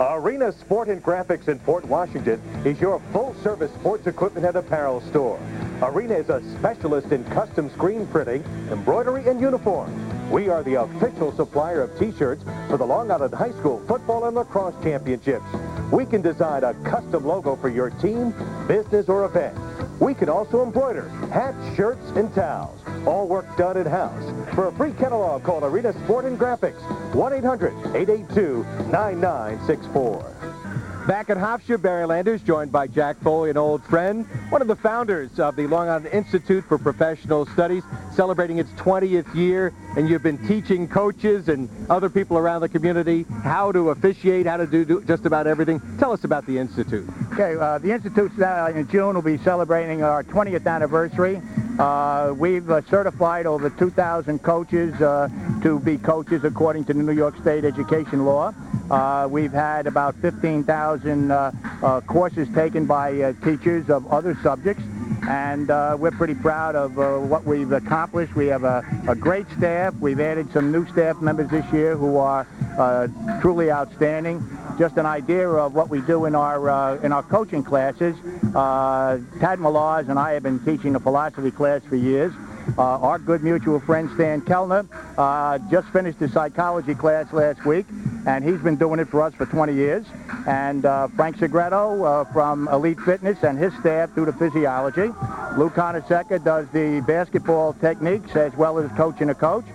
Arena Sport and Graphics in Port Washington is your full-service sports equipment and apparel store. Arena is a specialist in custom screen printing, embroidery, and uniforms. We are the official supplier of T-shirts for the Long Island High School football and lacrosse championships. We can design a custom logo for your team, business, or event. We can also embroider hats, shirts, and towels. All work done in-house. For a free catalog, call Arena Sport and Graphics, 1-800-882-9964. Back at Hofstra, Barry Landers, joined by Jack Foley, an old friend, one of the founders of the Long Island Institute for Professional Studies, celebrating its 20th year, and you've been teaching coaches and other people around the community how to officiate, how to do just about everything. Tell us about the Institute. Okay, the Institute in June will be celebrating our 20th anniversary. We've certified over 2,000 coaches to be coaches according to the New York State education law. We've had about 15,000 courses taken by teachers of other subjects, and we're pretty proud of what we've accomplished. We have a great staff. We've added some new staff members this year who are truly outstanding. Just an idea of what we do in our coaching classes. Tad Malaz and I have been teaching a philosophy class for years. Our good mutual friend Stan Kellner just finished his psychology class last week, and he's been doing it for us for 20 years. And Frank Segreto from Elite Fitness and his staff do the physiology. Lou Conaseca does the basketball techniques as well as coaching a coach.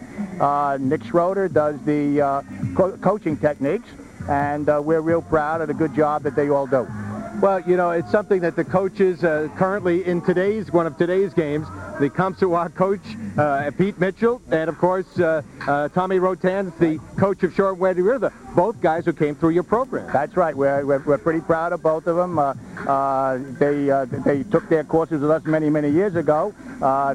Nick Schroeder does the coaching techniques, and we're real proud of the good job that they all do. Well, you know, it's something that the coaches currently in one of today's games, the Comseqogue coach, Pete Mitchell, and of course, Tommy Rotan's the coach of Shoreham Wading River, both guys who came through your program. That's right. We're pretty proud of both of them. They took their courses with us many, many years ago.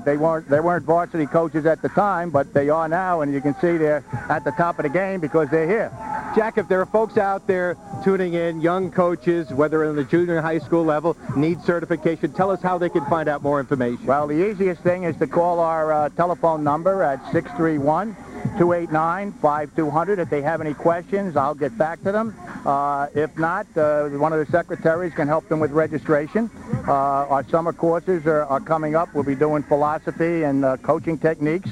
They weren't varsity coaches at the time, but they are now, and you can see they're at the top of the game because they're here. Jack, if there are folks out there tuning in, young coaches, whether in the junior high school level, need certification, tell us how they can find out more information. Well, the easiest thing is to call our telephone number at 631-289-5200. If they have any questions, I'll get back to them. If not, one of the secretaries can help them with registration. Our summer courses are coming up. We'll be doing philosophy and coaching techniques.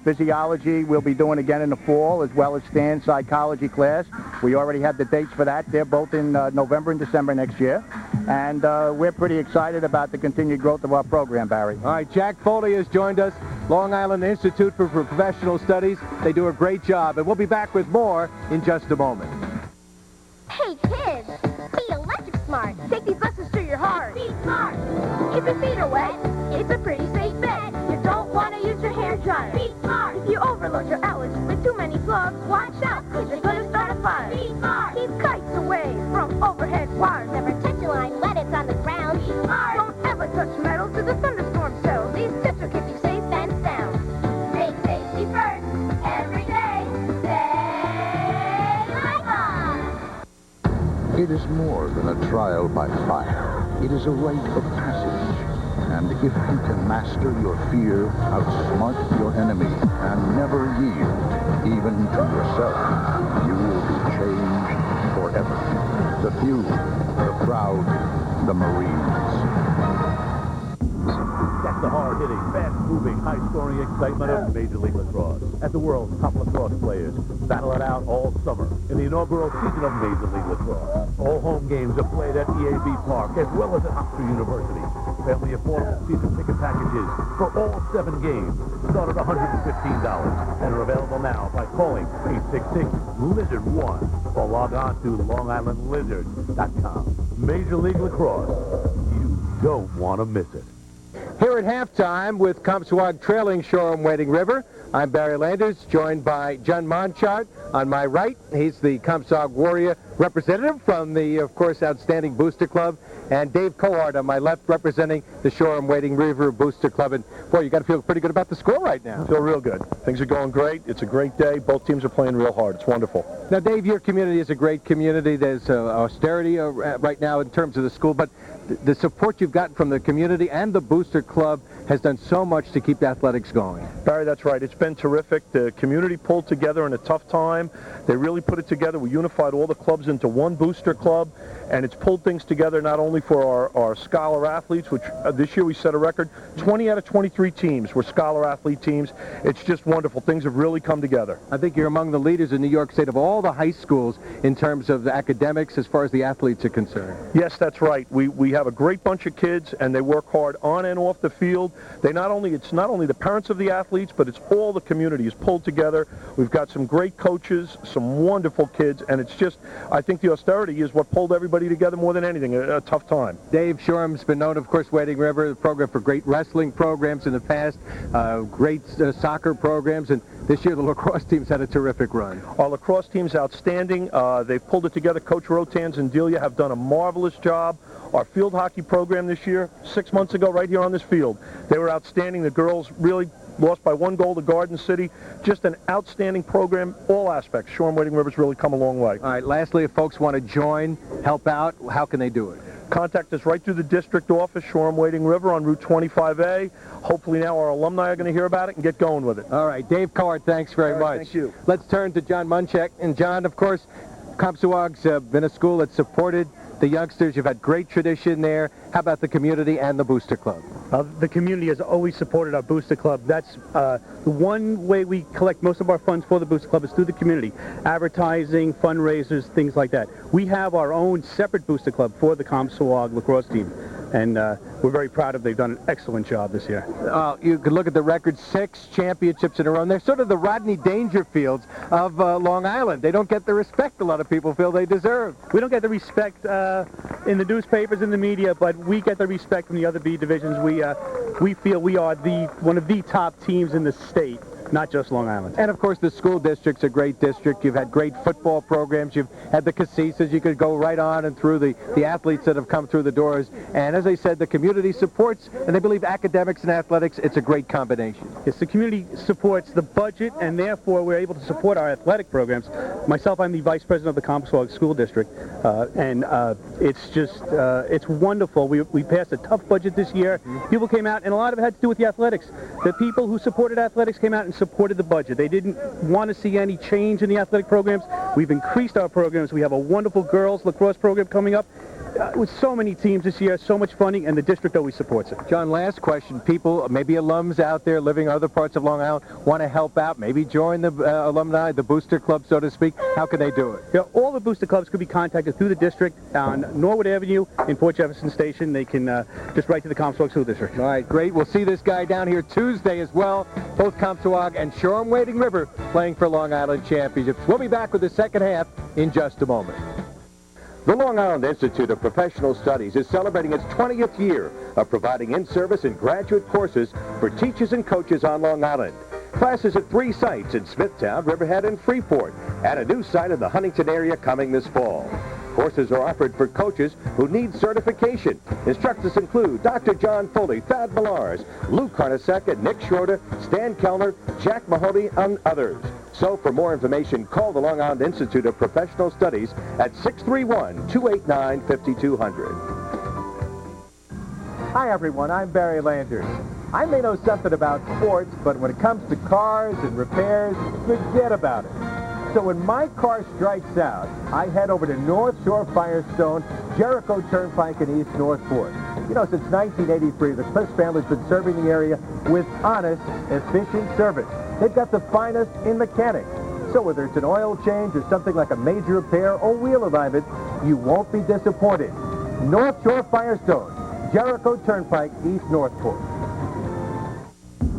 Physiology we'll be doing again in the fall, as well as Stan's psychology class. We already have the dates for that. They're both in November and December next year. And we're pretty excited about the continued growth of our program, Barry. All right, Jack Foley has joined us, Long Island Institute for Professional Studies. They do a great job, and we'll be back with more in just a moment. Hey, kids, be electric smart. Take these lessons to your heart. Be smart. If your feet are wet, it's a pretty safe bet. You don't want to use your hair dryer. Be smart. If you overload your outlets with too many plugs, watch out, because you're going to start a fire. Be smart. Keep kites away from overhead wires. Never touch a line when it's on the ground. Be smart. Don't ever touch metal to the thunderstorm cells. These tips will keep you safe and sound. Take safety first, every day. Say bye-bye. It is more than a trial by fire. It is a rite of passage. And if you can master your fear, outsmart your enemy, and never yield, even to yourself, you will be changed forever. The few, the proud, the Marines. That's the hard-hitting, fast-moving, high-scoring excitement of Major League Lacrosse. As the world's top lacrosse players battle it out all summer in the inaugural season of Major League Lacrosse. All home games are played at EAB Park as well as at Hofstra University. Family affordable season ticket packages for all 7 games start at $115 and are available now by calling 866-LIZARD-1 or log on to LongIslandLizards.com. Major League Lacrosse. You don't want to miss it. Here at halftime with Comseqogue trailing Shoreham Wading River, I'm Barry Landers, joined by John Monchart on my right. He's the Comseqogue Warrior representative from the, of course, outstanding Booster Club, and Dave Cohart on my left representing the Shoreham Wading River Booster Club. And, boy, you got to feel pretty good about the score right now. Feel real good. Things are going great. It's a great day. Both teams are playing real hard. It's wonderful. Now, Dave, your community is a great community. There's austerity right now in terms of the school, but the support you've gotten from the community and the Booster Club has done so much to keep the athletics going. Barry, that's right. It's been terrific. The community pulled together in a tough time. They really put it together. We unified all the clubs into one Booster Club, and it's pulled things together not only for our scholar athletes, which this year we set a record. 20 out of 23 teams were scholar athlete teams. It's just wonderful. Things have really come together. I think you're among the leaders in New York State of all the high schools in terms of the academics as far as the athletes are concerned. Yes, that's right. We have a great bunch of kids, and they work hard on and off the field. It's not only the parents of the athletes, but it's all the community is pulled together. We've got some great coaches, some wonderful kids, and it's just, I think the austerity is what pulled everybody together more than anything, a tough time. Dave, Shoreham's been known, of course, Wading River, the program for great wrestling programs in the past, great soccer programs, and this year the lacrosse team's had a terrific run. Our lacrosse team's outstanding. They've pulled it together. Coach Rotans and Delia have done a marvelous job. Our field hockey program this year, 6 months ago, right here on this field, they were outstanding. The girls really lost by 1 goal to Garden City. Just an outstanding program, all aspects. Shoreham Wading River's really come a long way. All right, lastly, if folks want to join, help out, how can they do it? Contact us right through the district office, Shoreham Wading River on Route 25A. Hopefully now our alumni are going to hear about it and get going with it. All right, Dave Card, thanks very much. Thank you. Let's turn to John Munchak. And John, of course, Comseqogue's been a school that supported the youngsters. You've had great tradition there. How about the community and the Booster Club? The community has always supported our Booster Club. That's the one way we collect most of our funds for the Booster Club is through the community. Advertising, fundraisers, things like that. We have our own separate Booster Club for the Comseqogue lacrosse team. And we're very proud of they've done an excellent job this year. You could look at the record, 6 championships in a row. And they're sort of the Rodney Dangerfields of Long Island. They don't get the respect a lot of people feel they deserve. We don't get the respect in the newspapers, in the media, but we get the respect from the other B divisions. We feel we are one of the top teams in the state, not just Long Island. And of course the school district's a great district. You've had great football programs. You've had the Casetas. You could go right on and through the athletes that have come through the doors. And as I said, the community supports, and they believe academics and athletics, it's a great combination. Yes, the community supports the budget, and therefore we're able to support our athletic programs. Myself, I'm the vice president of the Comseqogue School District, and it's just, it's wonderful. We passed a tough budget this year. People came out, and a lot of it had to do with the athletics. The people who supported athletics came out and supported the budget. They didn't want to see any change in the athletic programs. We've increased our programs. We have a wonderful girls lacrosse program coming up. With so many teams this year, so much funding, and the district always supports it. John, last question. People, maybe alums out there living in other parts of Long Island, want to help out, maybe join the alumni, the Booster Club, so to speak. How can they do it? Yeah, all the Booster Clubs could be contacted through the district on Norwood Avenue in Port Jefferson Station. They can just write to the Comseqogue School District. All right, great. We'll see this guy down here Tuesday as well. Both Comseqogue and Shoreham Wading River playing for Long Island Championships. We'll be back with the second half in just a moment. The Long Island Institute of Professional Studies is celebrating its 20th year of providing in-service and graduate courses for teachers and coaches on Long Island. Classes at 3 sites in Smithtown, Riverhead, and Freeport, and a new site in the Huntington area coming this fall. Courses are offered for coaches who need certification. Instructors include Dr. John Foley, Thad Millars, Lou Carnesecca, Nick Schroeder, Stan Kellner, Jack Mahoney, and others. So for more information, call the Long Island Institute of Professional Studies at 631-289-5200. Hi everyone, I'm Barry Landers. I may know something about sports, but when it comes to cars and repairs, forget about it. So when my car strikes out, I head over to North Shore Firestone, Jericho Turnpike in East Northport. You know, since 1983, the Cliffs family's been serving the area with honest, efficient service. They've got the finest in mechanics. So whether it's an oil change or something like a major repair or wheel alignment, you won't be disappointed. North Shore Firestone, Jericho Turnpike, East Northport.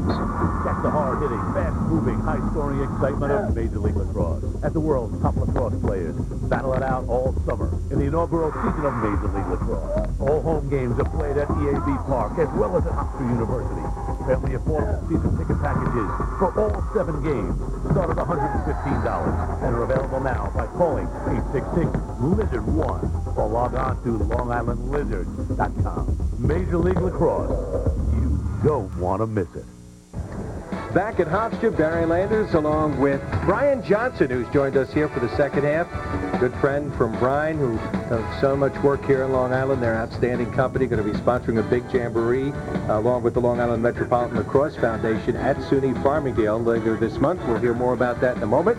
That's the hard-hitting, fast-moving, high-scoring excitement of Major League Lacrosse. As the world's top lacrosse players battle it out all summer in the inaugural season of Major League Lacrosse. All home games are played at EAB Park as well as at Oxford University. Family affordable season ticket packages for all 7 games start at $115 and are available now by calling 866-LIZARD-1 or log on to LongIslandLizards.com. Major League Lacrosse. You don't want to miss it. Back at Hofstra, Barry Landers along with Brian Johnson, who's joined us here for the second half. Good friend from Brian, who does so much work here in Long Island. They're an outstanding company, going to be sponsoring a big jamboree along with the Long Island Metropolitan Lacrosse Foundation at SUNY Farmingdale later this month. We'll hear more about that in a moment.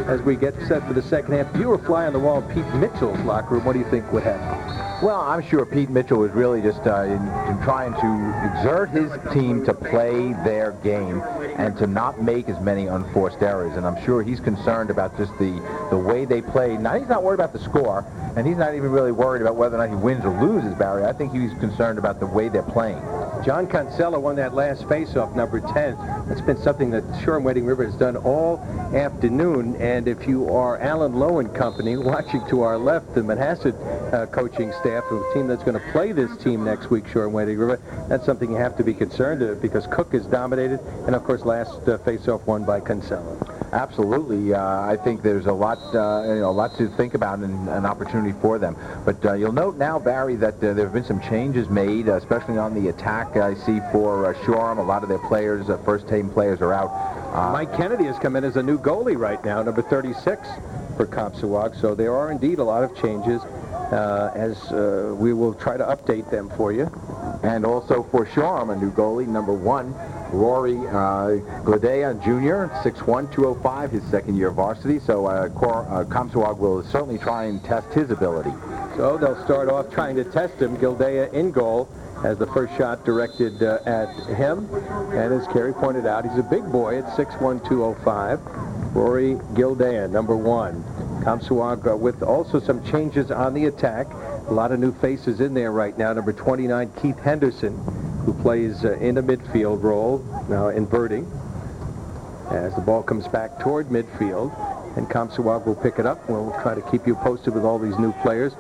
As we get set for the second half, you were a fly on the wall in Pete Mitchell's locker room. What do you think would happen? Well, I'm sure Pete Mitchell was really just in trying to exert his team to play their game and to not make as many unforced errors. And I'm sure he's concerned about just the way they play. Now, he's not worried about the score, and he's not even really worried about whether or not he wins or loses, Barry. I think he's concerned about the way they're playing. John Kinsella won that last faceoff, number 10. That's been something that Shoreham Wading River has done all afternoon. And if you are Alan Lowe and company, watching to our left, the Manhasset coaching staff, the team that's going to play this team next week, Shoreham Wading River, that's something you have to be concerned of because Cook is dominated. And, of course, last faceoff won by Kinsella. Absolutely. I think there's a lot, a lot to think about and an opportunity for them. But you'll note now, Barry, that there have been some changes made, especially on the attack. I see for Shoreham, a lot of their players, first-team players, are out. Mike Kennedy has come in as a new goalie right now, number 36 for Comseqogue. So there are indeed a lot of changes as we will try to update them for you. And also for Shoreham, a new goalie, number 1, Rory Gladea Jr., 6'1", 205, his second year varsity. So Comseqogue will certainly try and test his ability. So they'll start off trying to test him. Gildea in goal as the first shot directed at him. And as Kerry pointed out, he's a big boy at 6'1", 205. Rory Gildea, number 1. Comseqogue with also some changes on the attack. A lot of new faces in there right now. Number 29, Keith Henderson, who plays in the midfield role, now inverting as the ball comes back toward midfield. And Comseqogue will pick it up. We'll try to keep you posted with all these new players.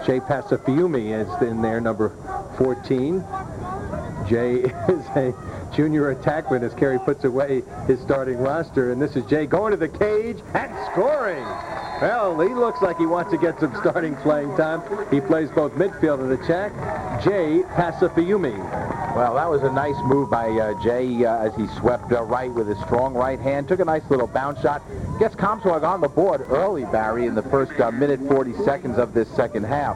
Jay Pasafiumi is in there, number 14. Jay is a junior attackman as Kerry puts away his starting roster. And this is Jay going to the cage and scoring. Well, he looks like he wants to get some starting playing time. He plays both midfield and attack. Jay Pasafiumi. Well, that was a nice move by Jay as he swept right with his strong right hand. Took a nice little bounce shot. Gets Comseqogue on the board early, Barry, in the first minute 40 seconds of this second half.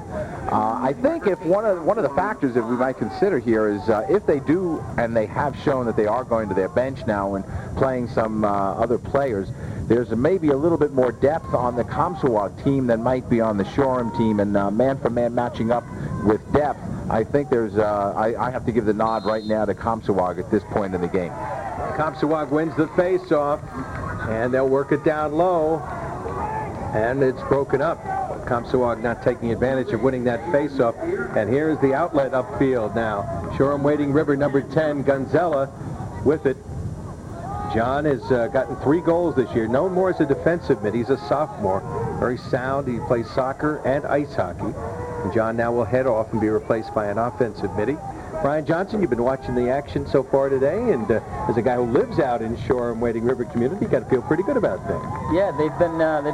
I think if one of the factors that we might consider here is if they do, and they have shown that they are going to their bench now and playing some other players, there's maybe a little bit more depth on the Comseqogue team than might be on the Shoreham team, and man-for-man matching up with depth. I think there's, I have to give the nod right now to Comseqogue at this point in the game. Comseqogue wins the face-off, and they'll work it down low, and it's broken up. Comseqogue not taking advantage of winning that face-off, and here's the outlet upfield now. Shoreham Wading River, number 10, Gonzella with it. John has gotten 3 goals this year, known more as a defensive mid. He's a sophomore, very sound. He plays soccer and ice hockey. And John now will head off and be replaced by an offensive midi. Brian Johnson, you've been watching the action so far today, and as a guy who lives out in Shoreham Wading River community, you got to feel pretty good about things. Yeah, they've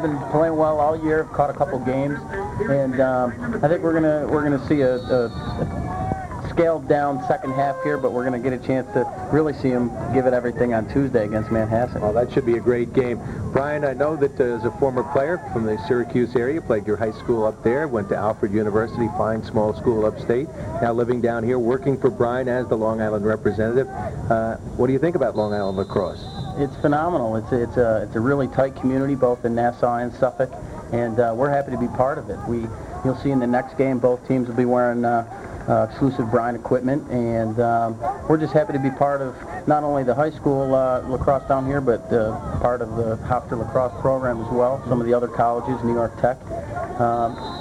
been playing well all year. Caught a couple games, and I think we're gonna see a scaled down second half here, but we're going to get a chance to really see them give it everything on Tuesday against Manhasset. Well, that should be a great game. Brian, I know that as a former player from the Syracuse area, played your high school up there, went to Alfred University, fine small school upstate, now living down here, working for Brian as the Long Island representative. What do you think about Long Island lacrosse? It's phenomenal. It's a really tight community, both in Nassau and Suffolk, and we're happy to be part of it. You'll see in the next game, both teams will be wearing exclusive Brian equipment, and we're just happy to be part of not only the high school lacrosse down here, but part of the Hofstra lacrosse program as well. Some of the other colleges, New York Tech.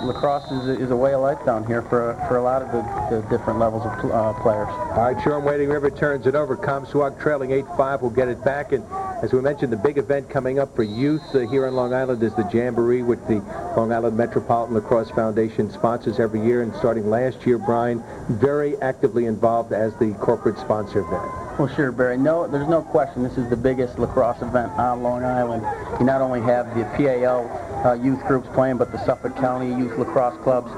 Lacrosse is a way of life down here for a lot of the different levels of players. All right, Shoreham Wading River turns it over. Comseqogue trailing 8-5 will get it back, and as we mentioned, the big event coming up for youth here on Long Island is the Jamboree, which the Long Island Metropolitan Lacrosse Foundation sponsors every year, and starting last year, Brian, very actively involved as the corporate sponsor of that. Well, sure, Barry. No, there's no question this is the biggest lacrosse event on Long Island. You not only have the PAL youth groups playing, but the Suffolk County Youth Lacrosse Clubs,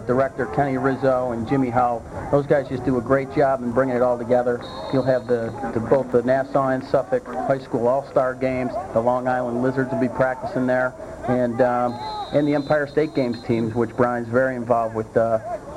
Director Kenny Rizzo and Jimmy Howe. Those guys just do a great job in bringing it all together. You'll have both the Nassau and Suffolk High School All-Star games. The Long Island Lizards will be practicing there. and the Empire State Games teams, which Brian's very involved with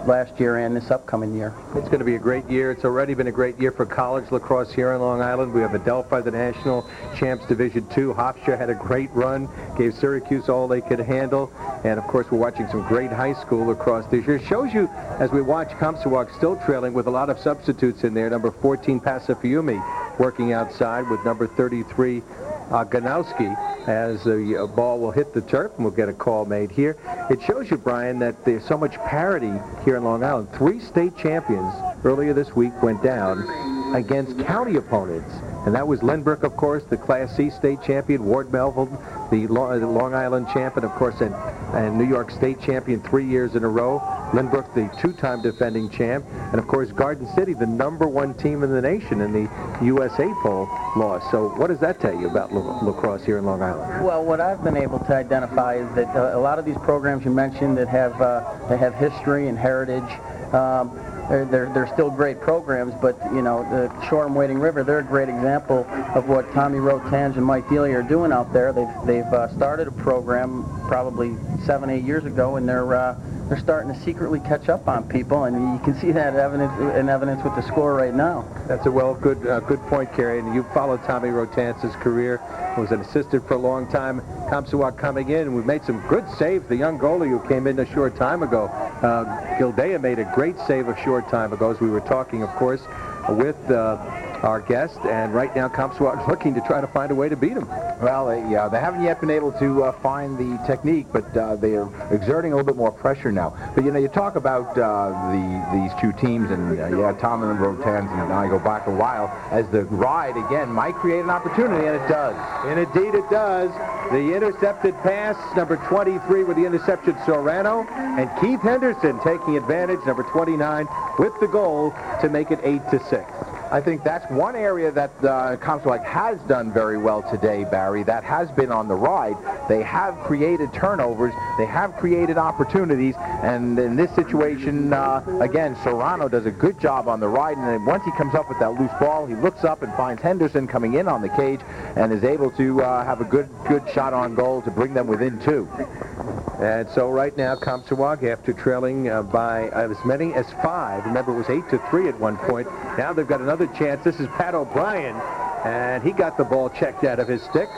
last year and this upcoming year. It's going to be a great year. It's already been a great year for college lacrosse here on Long Island. We have Adelphi, the national champs, Division II. Hofstra had a great run, gave Syracuse all they could handle. And, of course, we're watching some great high school lacrosse this year. It shows you, as we watch, Comseqogue still trailing with a lot of substitutes in there. Number 14, Pacifiumi, working outside with number 33, Ganowski, as the ball will hit the turf, and we'll get a call made here. It shows you, Brian, that there's so much parity here in Long Island. 3 state champions earlier this week went down against county opponents, and that was Lynbrook, of course, the Class C state champion, Ward Melville, the Long Island champion, of course, and New York State champion 3 years in a row. Lynbrook, the 2-time defending champ, and of course Garden City, the #1 team in the nation in the USA poll, lost. So what does that tell you about lacrosse here in Long Island? Well, what I've been able to identify is that a lot of these programs you mentioned that have history and heritage, they're still great programs, but you know, the Shoreham Wading River, they're a great example of what Tommy Rotans and Mike Dealey are doing out there. They've started a program probably 7-8 years ago, and they're starting to secretly catch up on people, and you can see that in evidence with the score right now. That's a good point, Kerry. And you followed Tommy Rotans' career. Was an assistant for a long time. Comseqogue coming in, and we've made some good saves. The young goalie who came in a short time ago, Gildea, made a great save a short time ago, as we were talking, of course, with our guest, and right now Comseqogue looking to try to find a way to beat him. Well, they haven't yet been able to find the technique, but they are exerting a little bit more pressure now. But, you know, you talk about these two teams, and Tom and Rotans and I go back a while, as the ride, again, might create an opportunity, and it does. And indeed it does. The intercepted pass, number 23 with the interception, Sorano, and Keith Henderson taking advantage, number 29, with the goal to make it 8-6. I think that's one area that Comseqogue has done very well today, Barry. That has been on the ride. They have created turnovers. They have created opportunities. And in this situation, again, Serrano does a good job on the ride. And then once he comes up with that loose ball, he looks up and finds Henderson coming in on the cage and is able to have a good shot on goal to bring them within 2. And so right now, Comseqogue, after trailing by as many as 5, remember it was 8-3 at one point. Now they've got another chance. This is Pat O'Brien, and he got the ball checked out of his stick.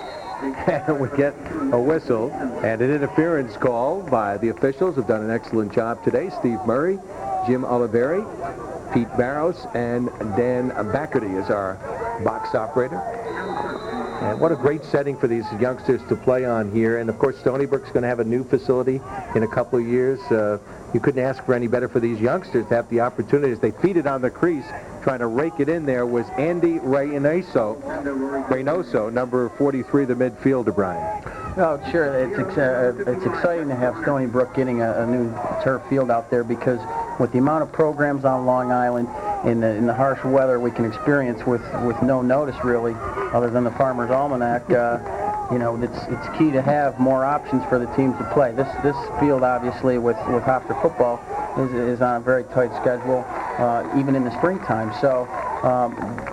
And we get a whistle and an interference call by the officials who've done an excellent job today. Steve Murray, Jim Oliveri, Pete Barrows, and Dan Backerty is our box operator. And what a great setting for these youngsters to play on here. And, of course, Stony Brook's going to have a new facility in a couple of years. You couldn't ask for any better for these youngsters to have the opportunities. They feed it on the crease. Trying to rake it in there was Andy Reynoso, number 43, the midfielder, Brian. Oh, sure. It's exciting to have Stony Brook getting a new turf field out there, because with the amount of programs on Long Island, in the harsh weather we can experience with no notice really, other than the Farmer's Almanac, you know, it's key to have more options for the teams to play. This field, obviously, with Hofstra football, is on a very tight schedule, even in the springtime. So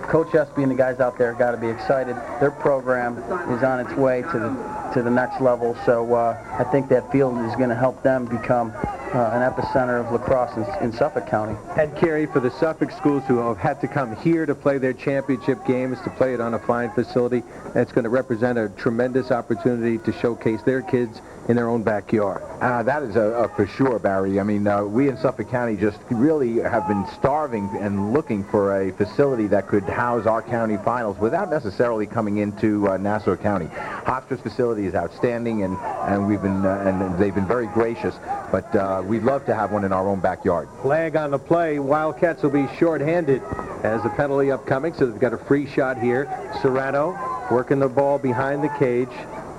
Coach Espy and the guys out there got to be excited. Their program is on its way to the next level. So I think that field is going to help them become an epicenter of lacrosse in Suffolk County. And Kerry, for the Suffolk schools who have had to come here to play their championship games, to play it on a fine facility, that's going to represent a tremendous opportunity to showcase their kids in their own backyard. That is for sure, Barry. I mean, we in Suffolk County just really have been starving and looking for a facility that could house our county finals without necessarily coming into Nassau County. Hofstra's facility is outstanding, and we've been and they've been very gracious. But we'd love to have one in our own backyard. Flag on the play. Wildcats will be shorthanded as a penalty upcoming, so they've got a free shot here. Serrano working the ball behind the cage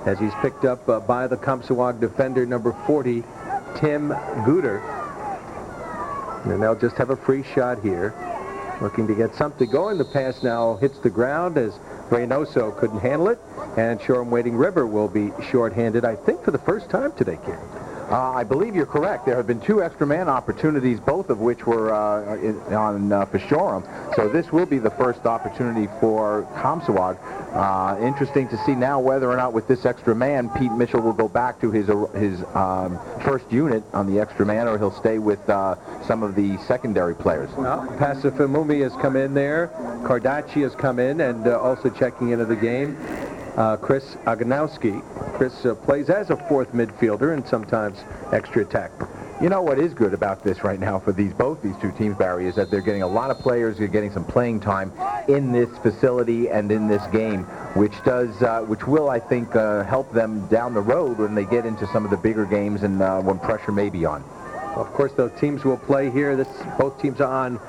as he's picked up by the Comseqogue defender, number 40, Tim Guter. And they'll just have a free shot here, looking to get something going. The pass now hits the ground as Reynoso couldn't handle it, and Shoreham Wading River will be shorthanded, I think, for the first time today, Ken. I believe you're correct. There have been 2 extra man opportunities, both of which were for Shoreham. So this will be the first opportunity for Comseqogue. Interesting to see now whether or not with this extra man, Pete Mitchell will go back to his first unit on the extra man, or he'll stay with some of the secondary players. Pasifumumi has come in there. Kardacci has come in, and also checking into the game, Chris Aganowski. Chris plays as a 4th midfielder and sometimes extra attack. You know what is good about this right now for both these 2 teams, Barry, is that they're getting a lot of players, they're getting some playing time in this facility and in this game, which will, I think, help them down the road when they get into some of the bigger games and when pressure may be on. Of course, those teams will play here. Both teams are on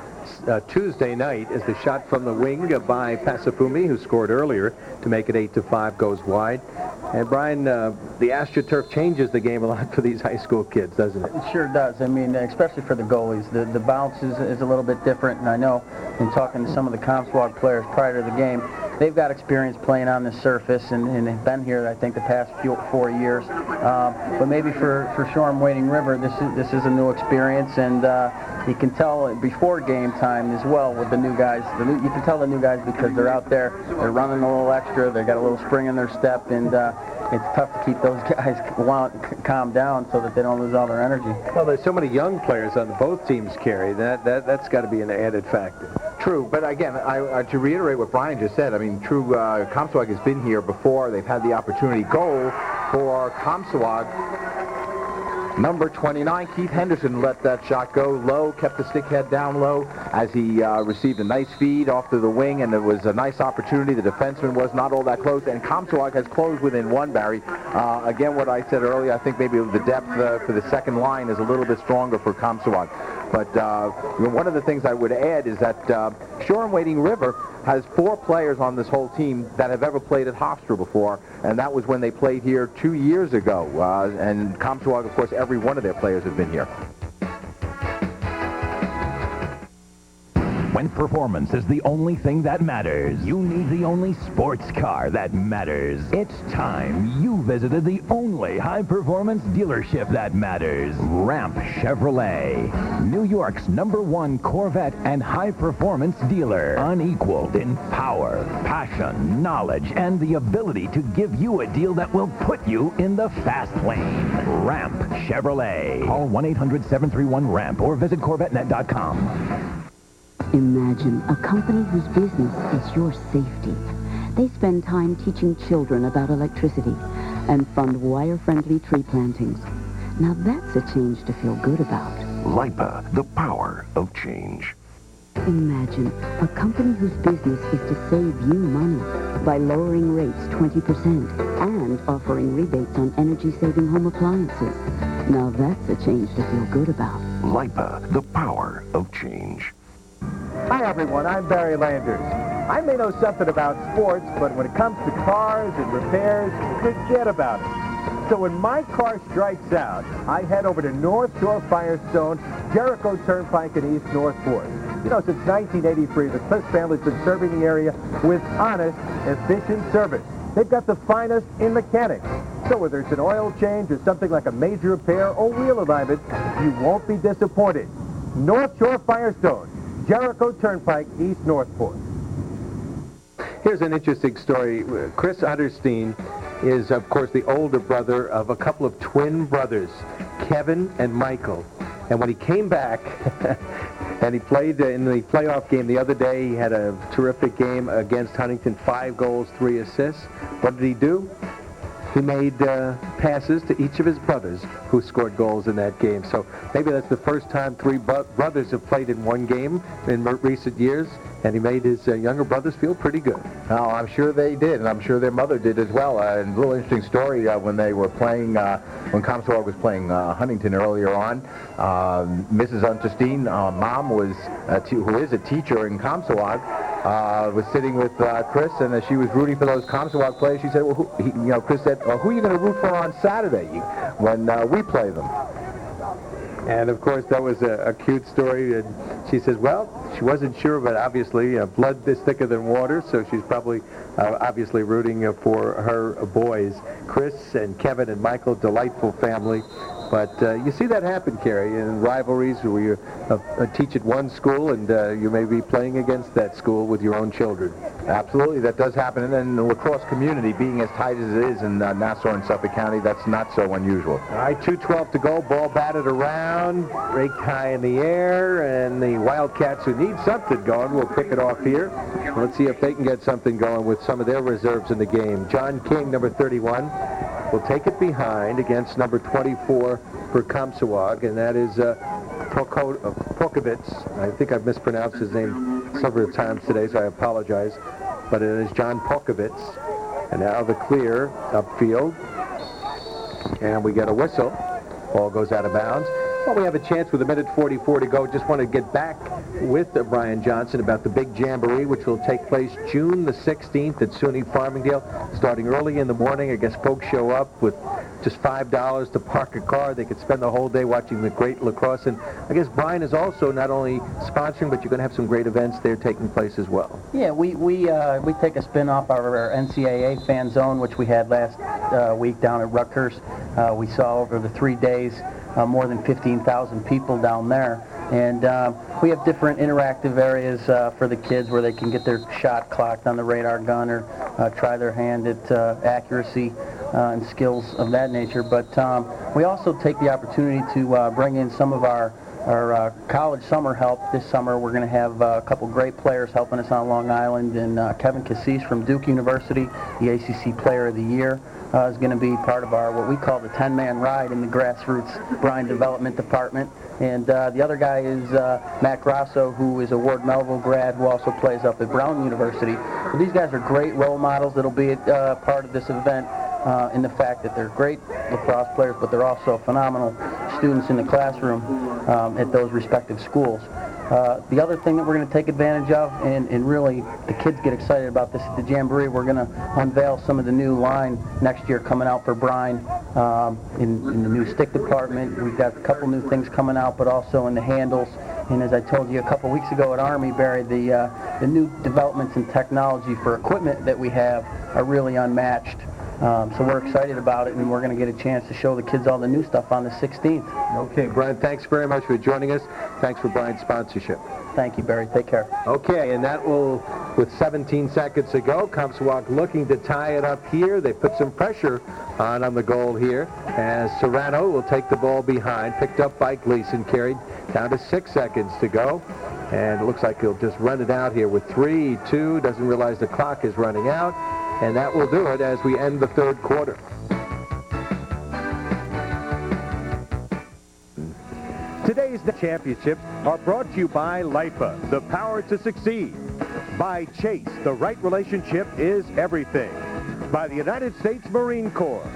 Tuesday night as the shot from the wing by Pasifumi, who scored earlier to make it 8-5, goes wide. And Brian, the AstroTurf changes the game a lot for these high school kids, doesn't it? It sure does. I mean, especially for the goalies. The bounce is a little bit different, and I know in talking to some of the Comseqogue players prior to the game, they've got experience playing on this surface, and they've been here, I think, the past 4 years. But maybe for Shoreham Wading River, this is a new experience, and you can tell before game time as well with the new guys. You can tell the new guys because they're out there, they're running a little extra, they got a little spring in their step, and it's tough to keep those guys calm down so that they don't lose all their energy. Well, there's so many young players on both teams, Kerry. That's got to be an added factor. True, but again, to reiterate what Brian just said, I mean, Comseqogue has been here before. They've had the opportunity. Goal for Comseqogue. Number 29, Keith Henderson let that shot go low, kept the stick head down low as he received a nice feed off to the wing, and it was a nice opportunity. The defenseman was not all that close, and Comseqogue has closed within 1, Barry. Again, what I said earlier, I think maybe the depth for the second line is a little bit stronger for Comseqogue. But one of the things I would add is that Shoreham Wading River has 4 players on this whole team that have ever played at Hofstra before, and that was when they played here 2 years ago. And Comseqogue, of course, every one of their players have been here. When performance is the only thing that matters, you need the only sports car that matters. It's time you visited the only high-performance dealership that matters. Ramp Chevrolet, New York's #1 Corvette and high-performance dealer. Unequaled in power, passion, knowledge, and the ability to give you a deal that will put you in the fast lane. Ramp Chevrolet. Call 1-800-731-RAMP or visit CorvetteNet.com. Imagine a company whose business is your safety. They spend time teaching children about electricity and fund wire-friendly tree plantings. Now that's a change to feel good about. LIPA, the power of change. Imagine a company whose business is to save you money by lowering rates 20% and offering rebates on energy-saving home appliances. Now that's a change to feel good about. LIPA, the power of change. Hi everyone, I'm Barry Landers. I may know something about sports, but when it comes to cars and repairs, forget about it. So when my car strikes out, I head over to North Shore Firestone, Jericho Turnpike in East Northport. You know, since 1983, the Cliff family's been serving the area with honest, efficient service. They've got the finest in mechanics. So whether it's an oil change or something like a major repair or wheel alignment, you won't be disappointed. North Shore Firestone, Jericho Turnpike, East Northport. Here's an interesting story. Chris Utterstein is, of course, the older brother of a couple of twin brothers, Kevin and Michael. And when he came back and he played in the playoff game the other day, he had a terrific game against Huntington, 5 goals, 3 assists. What did he do? He made passes to each of his brothers who scored goals in that game. So maybe that's the first time 3 brothers have played in one game in recent years, and he made his younger brothers feel pretty good. Oh, I'm sure they did, and I'm sure their mother did as well. And a little interesting story when they were playing, when Comseqogue was playing Huntington earlier on, Mrs. Unterstein, mom, who is a teacher in Comseqogue, was sitting with Chris, and as she was rooting for those Comseqogue players, she said, well, Chris said, well, who are you going to root for on Saturday when we play them? And, of course, that was a cute story. And she says, well, she wasn't sure, but obviously blood is thicker than water, so she's probably obviously rooting for her boys. Chris and Kevin and Michael, delightful family. But you see that happen, Kerry, in rivalries where you teach at one school and you may be playing against that school with your own children. Absolutely, that does happen. And then the lacrosse community being as tight as it is in Nassau and Suffolk County, that's not so unusual. All right, 2:12 to go. Ball batted around, raked high in the air, and the Wildcats, who need something going, will pick it off here. Let's see if they can get something going with some of their reserves in the game. John King, number 31, will take it behind against number 24 for Comseqogue, and that is Pokovitz. I think I've mispronounced his name several times today, so I apologize. But it is John Pokovitz. And now the clear upfield. And we get a whistle. Ball goes out of bounds. Well, we have a chance with 1:44 to go. Just want to get back with Brian Johnson about the big jamboree, which will take place June the 16th at SUNY Farmingdale, starting early in the morning. I guess folks show up with just $5 to park a car. They could spend the whole day watching the great lacrosse. And I guess Brian is also not only sponsoring, but you're going to have some great events there taking place as well. Yeah, we take a spin off our NCAA fan zone, which we had last week down at Rutgers. We saw over the 3 days more than 15,000 people down there. And we have different interactive areas for the kids where they can get their shot clocked on the radar gun or try their hand at accuracy and skills of that nature. But we also take the opportunity to bring in some of our college summer help. This summer we're going to have a couple great players helping us on Long Island, and Kevin Cassis from Duke University, the ACC Player of the Year, is going to be part of our what we call the 10-man ride in the grassroots Brine Development Department. And the other guy is Matt Grasso, who is a Ward Melville grad who also plays up at Brown University. So these guys are great role models that'll be part of this event in the fact that they're great lacrosse players, but they're also phenomenal students in the classroom at those respective schools. The other thing that we're going to take advantage of, and really the kids get excited about this at the Jamboree, we're going to unveil some of the new line next year coming out for Brine in the new stick department. We've got a couple new things coming out, but also in the handles. And as I told you a couple weeks ago at Army, Barry, the new developments in technology for equipment that we have are really unmatched. So we're excited about it, and we're going to get a chance to show the kids all the new stuff on the 16th. Okay, Brian, thanks very much for joining us. Thanks for Brian's sponsorship. Thank you, Barry. Take care. Okay, and that will, with 17 seconds to go, Comseqogue looking to tie it up here. They put some pressure on the goal here, as Serrano will take the ball behind, picked up by Gleason, carried down to 6 seconds to go. And it looks like he'll just run it out here with 3, 2, doesn't realize the clock is running out. And that will do it as we end the third quarter. Today's championships are brought to you by LIPA, the power to succeed. By Chase, the right relationship is everything. By the United States Marine Corps.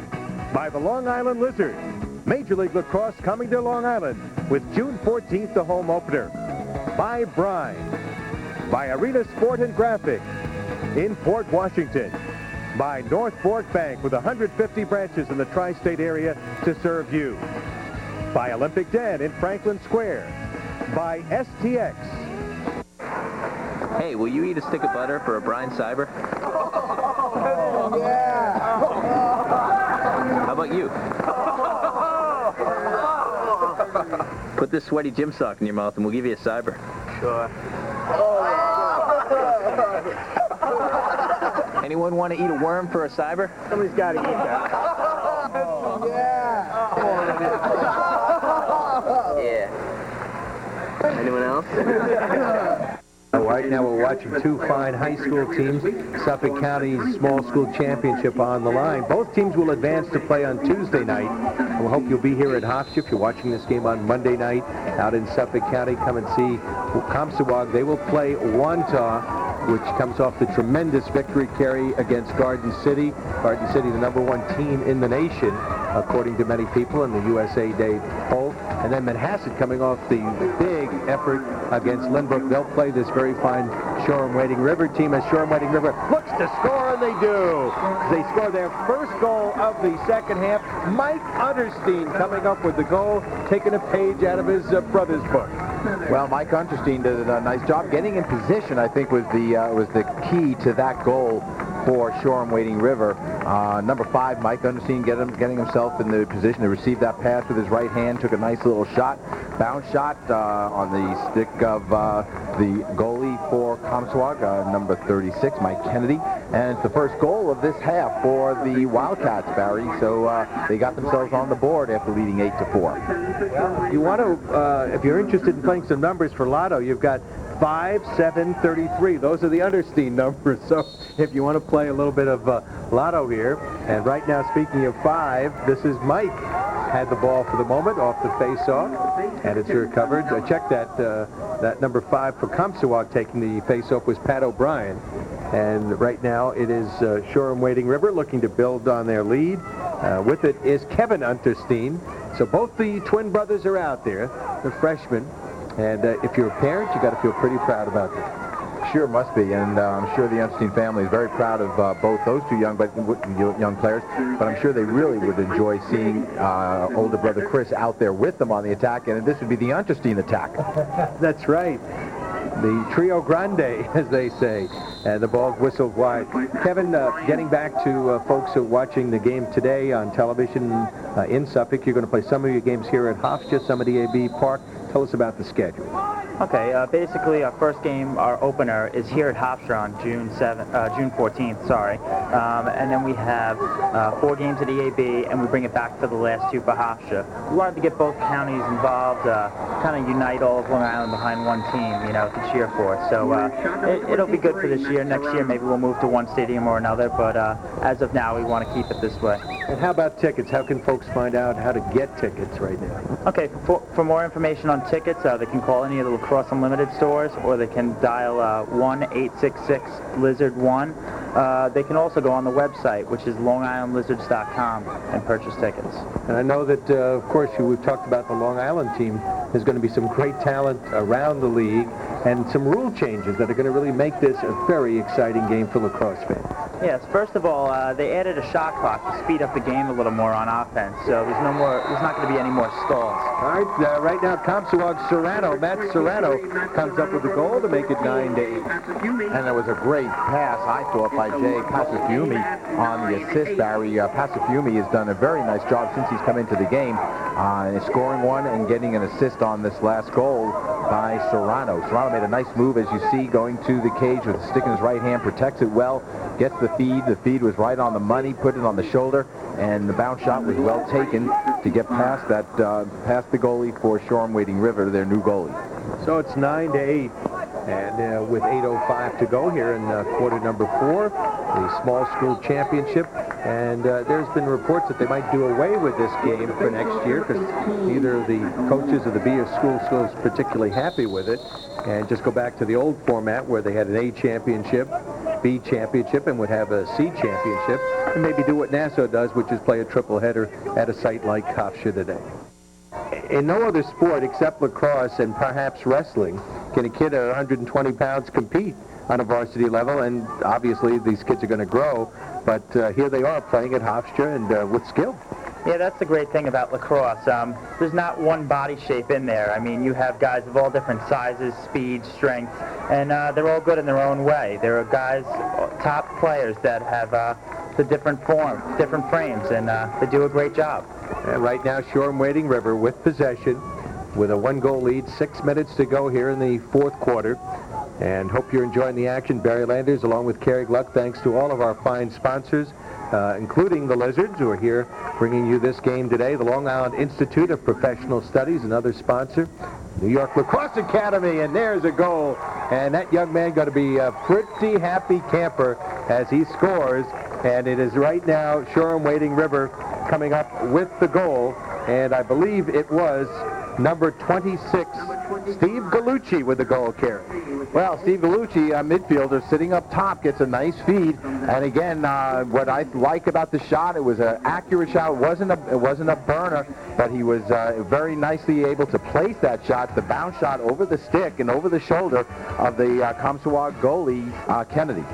By the Long Island Lizards. Major League Lacrosse coming to Long Island with June 14th the home opener. By Brine. By Arena Sport and Graphics in Port Washington. By North Fork Bank with 150 branches in the tri-state area to serve you. By Olympic Den in Franklin Square. By STX. Hey, will you eat a stick of butter for a brine cyber? Oh, yeah. How about you? Put this sweaty gym sock in your mouth and we'll give you a cyber. Sure. Anyone want to eat a worm for a cyber? Somebody's got to eat that. Yeah. Anyone else? Right now we're watching two fine high school teams. Suffolk County's small school championship on the line. Both teams will advance to play on Tuesday night. We hope you'll be here at Hofstra. If you're watching this game on Monday night out in Suffolk County, come and see Comseqogue. They will play Wantagh, which comes off the tremendous victory carry against Garden City. Garden City, the #1 team in the nation, according to many people in the USA Day poll. And then Manhasset coming off the big effort against Lynbrook. They'll play this very fine Shoreham Wading River team as Shoreham Wading River looks to score, and they do. They score their first goal of the second half. Mike Unterstein coming up with the goal, taking a page out of his brother's book. Well, Mike Unterstein did a nice job getting in position. I think was the key to that goal. for Shoreham Wading River. Number 5, Mike Understein, getting himself in the position to receive that pass with his right hand, took a nice little shot, bounce shot on the stick of the goalie for Comseqogue, number 36, Mike Kennedy. And it's the first goal of this half for the Wildcats, Barry. So they got themselves on the board after leading 8-4. Well, you want to, if you're interested in playing some numbers for Lotto, you've got 5, 7, 33. Those are the Understein numbers. So if you want to play a little bit of Lotto here, and right now, speaking of 5, this is Mike. Had the ball for the moment off the face-off, and it's recovered. Check that. That number 5 for Comseqogue taking the face-off was Pat O'Brien. And right now it is Shoreham Wading River looking to build on their lead. With it is Kevin Understein. So both the twin brothers are out there, the freshmen. And if you're a parent, you got to feel pretty proud about this. Sure must be, and I'm sure the Understein family is very proud of both those two young players, but I'm sure they really would enjoy seeing older brother Chris out there with them on the attack, and this would be the Understein attack. That's right. The Trio Grande, as they say, and the ball whistled wide. Kevin, getting back to folks who are watching the game today on television in Suffolk, you're going to play some of your games here at Hofstra, some at EAB Park. Tell us about the schedule. Okay, basically our first game, our opener, is here at Hofstra on June 14th, sorry. And then we have 4 games at EAB, and we bring it back for the last 2 for Hofstra. We wanted to get both counties involved, kind of unite all of Long Island behind one team, you know, to cheer for. So it'll be good for this year. Next year, maybe we'll move to one stadium or another, but as of now, we want to keep it this way. And how about tickets? How can folks find out how to get tickets right now? Okay, for more information on tickets, they can call any of the Lacrosse Unlimited stores, or they can dial 1-866-LIZARD-1. They can also go on the website, which is longislandlizards.com, and purchase tickets. And I know that, of course, we've talked about the Long Island team. There's going to be some great talent around the league and some rule changes that are going to really make this a very exciting game for lacrosse fans. Yes, first of all, they added a shot clock to speed up the game a little more on offense, so there's not going to be any more stalls. All right, right now, Comseqogue Serrano, Matt Serrano comes up with the goal to make it 9-8. And it was a great pass, I thought, by Jay Pacifiumi on the assist, Barry. Pacifiumi has done a very nice job since he's come into the game, scoring one and getting an assist on this last goal by Serrano. Serrano made a nice move, as you see, going to the cage with a stick in his right hand, protects it well, gets the feed. The feed was right on the money, put it on the shoulder, and the bounce shot was well taken to get past that, past the goalie for Shoreham Wading River, their new goalie. So it's 9-8, and with 8:05 to go here in quarter number 4, the small school championship. And there's been reports that they might do away with this game for next year because neither the coaches of the B or school is particularly happy with it, and just go back to the old format where they had an A championship, B championship, and would have a C championship, and maybe do what Nassau does, which is play a triple header at a site like Hofstra today. In no other sport except lacrosse and perhaps wrestling can a kid at 120 pounds compete on a varsity level, and obviously these kids are going to grow, but here they are playing at Hofstra and with skill. Yeah, that's the great thing about lacrosse. There's not one body shape in there. I mean, you have guys of all different sizes, speed, strength, and they're all good in their own way. There are guys, top players that have the different form, different frames, and they do a great job. And right now, Shoreham Wading River with possession with a 1-goal lead, 6 minutes to go here in the 4th quarter. And hope you're enjoying the action. Barry Landers along with Carrie Gluck. Thanks to all of our fine sponsors, including the Lizards, who are here bringing you this game today. The Long Island Institute of Professional Studies, another sponsor. New York Lacrosse Academy, and there's a goal. And that young man going to be a pretty happy camper as he scores. And it is right now Shoreham Wading River coming up with the goal. And I believe it was number 26, Steve Gallucci with the goal, Carey. Well, Steve Gallucci, midfielder, sitting up top, gets a nice feed. And again, what I like about the shot, it was an accurate shot. It wasn't a burner, but he was very nicely able to place that shot, the bounce shot over the stick and over the shoulder of the Comseqogue goalie, Kennedy.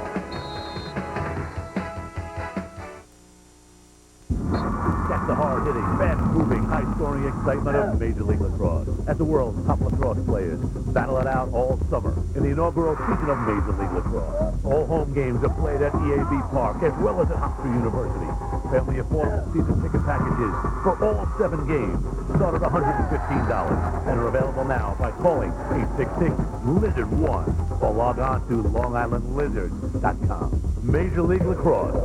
That's the hard-hitting, fast-moving, high-scoring excitement of Major League Lacrosse as the world's top lacrosse players battle it out all summer in the inaugural season of Major League Lacrosse. All home games are played at EAB Park as well as at Hofstra University. Family affordable season ticket packages for all 7 games start at $115 and are available now by calling 866-LIZARD-1 or log on to LongIslandLizards.com. Major League Lacrosse.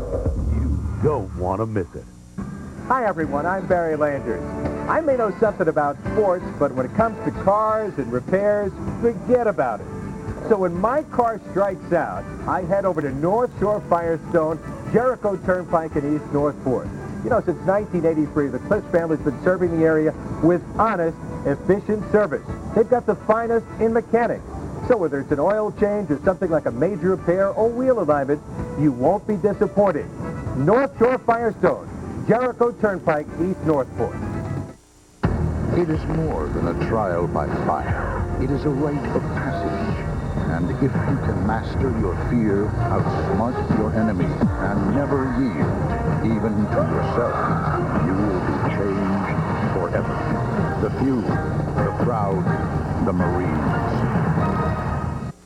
You don't want to miss it. Hi everyone, I'm Barry Landers. I may know something about sports, but when it comes to cars and repairs, forget about it. So when my car strikes out, I head over to North Shore Firestone, Jericho Turnpike in East North Port. You know, since 1983, the Cliffs family's been serving the area with honest, efficient service. They've got the finest in mechanics. So whether it's an oil change or something like a major repair or wheel alignment, you won't be disappointed. North Shore Firestone, Jericho Turnpike, East Northport. It is more than a trial by fire. It is a rite of passage. And if you can master your fear, outsmart your enemy, and never yield, even to yourself, you will be changed forever. The few, the proud, the Marines.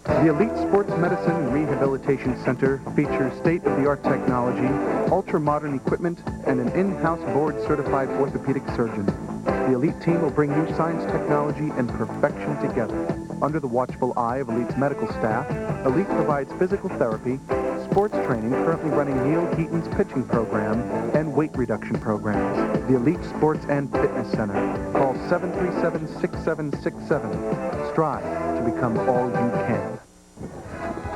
The Elite Sports Medicine and Rehabilitation Center features state-of-the-art technology, ultra-modern equipment, and an in-house board-certified orthopedic surgeon. The Elite team will bring you science, technology, and perfection together. Under the watchful eye of Elite's medical staff, Elite provides physical therapy, sports training, currently running Neil Heaton's pitching program, and weight reduction programs. The Elite Sports and Fitness Center. Call 737-6767. Strive to become all you can.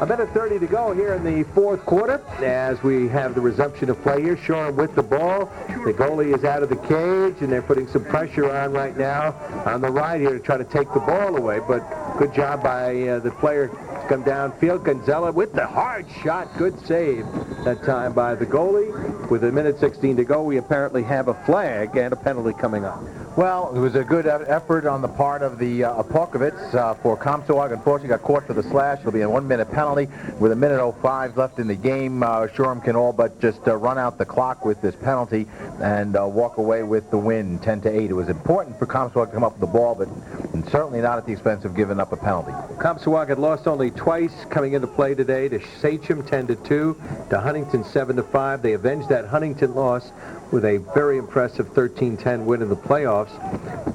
A minute 30 to go here in the fourth quarter as we have the resumption of play here. Shoreham with the ball. The goalie is out of the cage, and they're putting some pressure on right now on the right here to try to take the ball away. But good job by the player to come downfield. Gonzalez with the hard shot. Good save that time by the goalie. With a minute 16 to go, we apparently have a flag and a penalty coming up. Well, it was a good effort on the part of the Apokovits for Comseqogue. Unfortunately, got caught for the slash. It'll be a 1-minute penalty with a minute 05 left in the game. Shoreham can all but just run out the clock with this penalty and walk away with the win, 10-8. It was important for Comseqogue to come up with the ball, but certainly not at the expense of giving up a penalty. Comseqogue had lost only twice coming into play today to Sachem 10-2, to Huntington 7-5. They avenged that Huntington loss with a very impressive 13-10 win in the playoffs.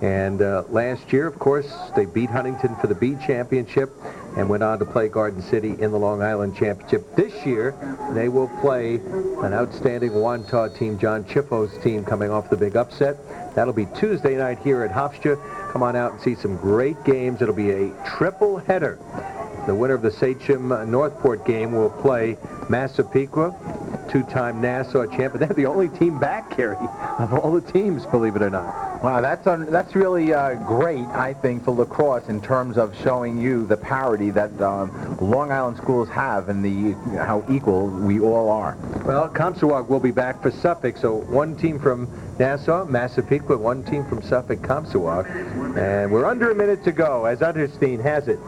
And last year, of course, they beat Huntington for the B championship and went on to play Garden City in the Long Island Championship. This year, they will play an outstanding Wantagh team, John Chiffo's team, coming off the big upset. That'll be Tuesday night here at Hofstra. Come on out and see some great games. It'll be a triple header. The winner of the Sachem-Northport game will play Massapequa, two-time Nassau champion. They're the only team back, Kerry, of all the teams, believe it or not. Wow, that's really great, I think, for lacrosse in terms of showing you the parity that Long Island schools have and how equal we all are. Well, Comseqogue will be back for Suffolk, so one team from Nassau, Massapequa, one team from Suffolk, Comseqogue. And we're under a minute to go as Unterstein has it.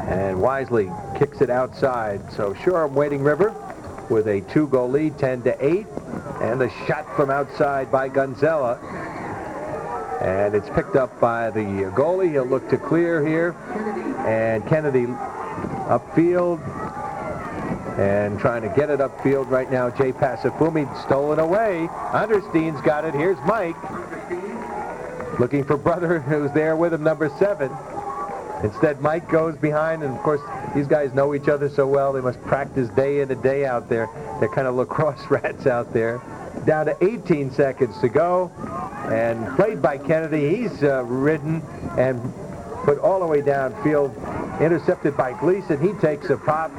And Wisely kicks it outside. So Shoreham Wading River with a 2-goal lead, 10-8. And the shot from outside by Gonzalez. And it's picked up by the goalie. He'll look to clear here. And Kennedy upfield. And trying to get it upfield right now. Jay Pasifumi stolen away. Unterstein's got it. Here's Mike. Looking for brother who's there with him, number 7. Instead, Mike goes behind, and of course, these guys know each other so well. They must practice day in and day out there. They're kind of lacrosse rats out there. Down to 18 seconds to go, and played by Kennedy. He's ridden and put all the way downfield. Intercepted by Gleason. He takes a pop.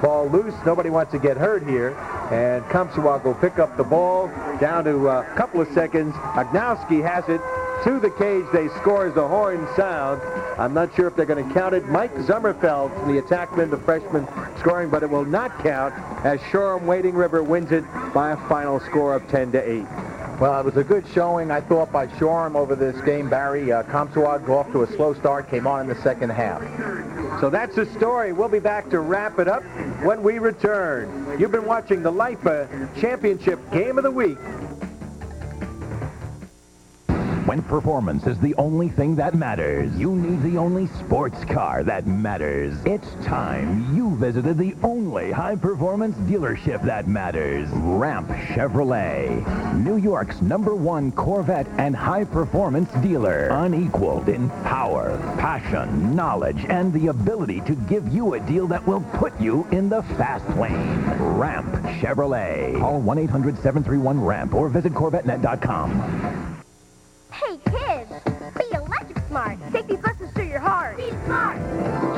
Ball loose. Nobody wants to get hurt here. And Comseqogue will pick up the ball. Down to a couple of seconds. Agnowski has it. To the cage, they score as the horn sounds. I'm not sure if they're going to count it. Mike Zummerfeld, the attackman, the freshman, scoring, but it will not count as Shoreham Wading River wins it by a final score of 10-8. Well, it was a good showing, I thought, by Shoreham over this game, Barry. Comseqogue off to a slow start, came on in the second half. So that's the story. We'll be back to wrap it up when we return. You've been watching the LIFA Championship Game of the Week. When performance is the only thing that matters, you need the only sports car that matters. It's time you visited the only high-performance dealership that matters. Ramp Chevrolet, New York's #1 Corvette and high-performance dealer. Unequaled in power, passion, knowledge, and the ability to give you a deal that will put you in the fast lane. Ramp Chevrolet. Call 1-800-731-RAMP or visit CorvetteNet.com. Hey kids, be electric smart. Take these lessons to your heart. Be smart.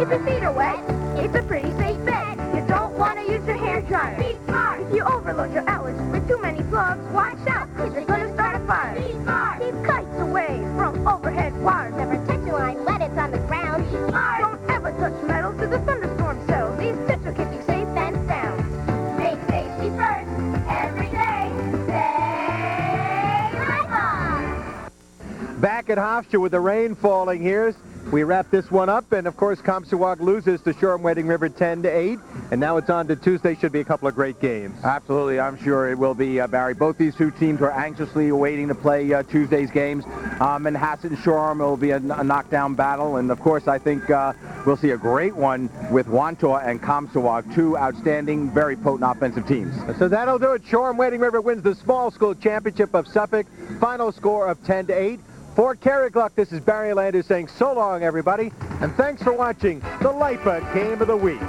If your feet are wet, it's a pretty safe bet. You don't want to use your hair dryer. Be smart. If you overload your outlets with too many plugs, watch out, because you're going to start a fire. Be smart. Keep kites away from overhead wires. Never touch your line when it's on the ground. Be smart. Don't ever touch metal to the thunderstorm cells. These tips will keep you safe and sound. Make safety first every day. Say bye-bye. Back at Hofstra with the rain falling here. We wrap this one up, and of course Comseqogue loses to Shoreham Wading River 10-8, and now it's on to Tuesday. Should be a couple of great games. Absolutely, I'm sure it will be, Barry. Both these two teams are anxiously awaiting to play Tuesday's games. Manhasset and Shoreham, it will be a knockdown battle, and of course I think we'll see a great one with Wantor and Comseqogue, two outstanding, very potent offensive teams. So that'll do it. Shoreham Wading River wins the small school championship of Suffolk. Final score of 10-8. For Carrick-Luck, this is Barry Landers saying so long, everybody, and thanks for watching the LIPA Game of the Week.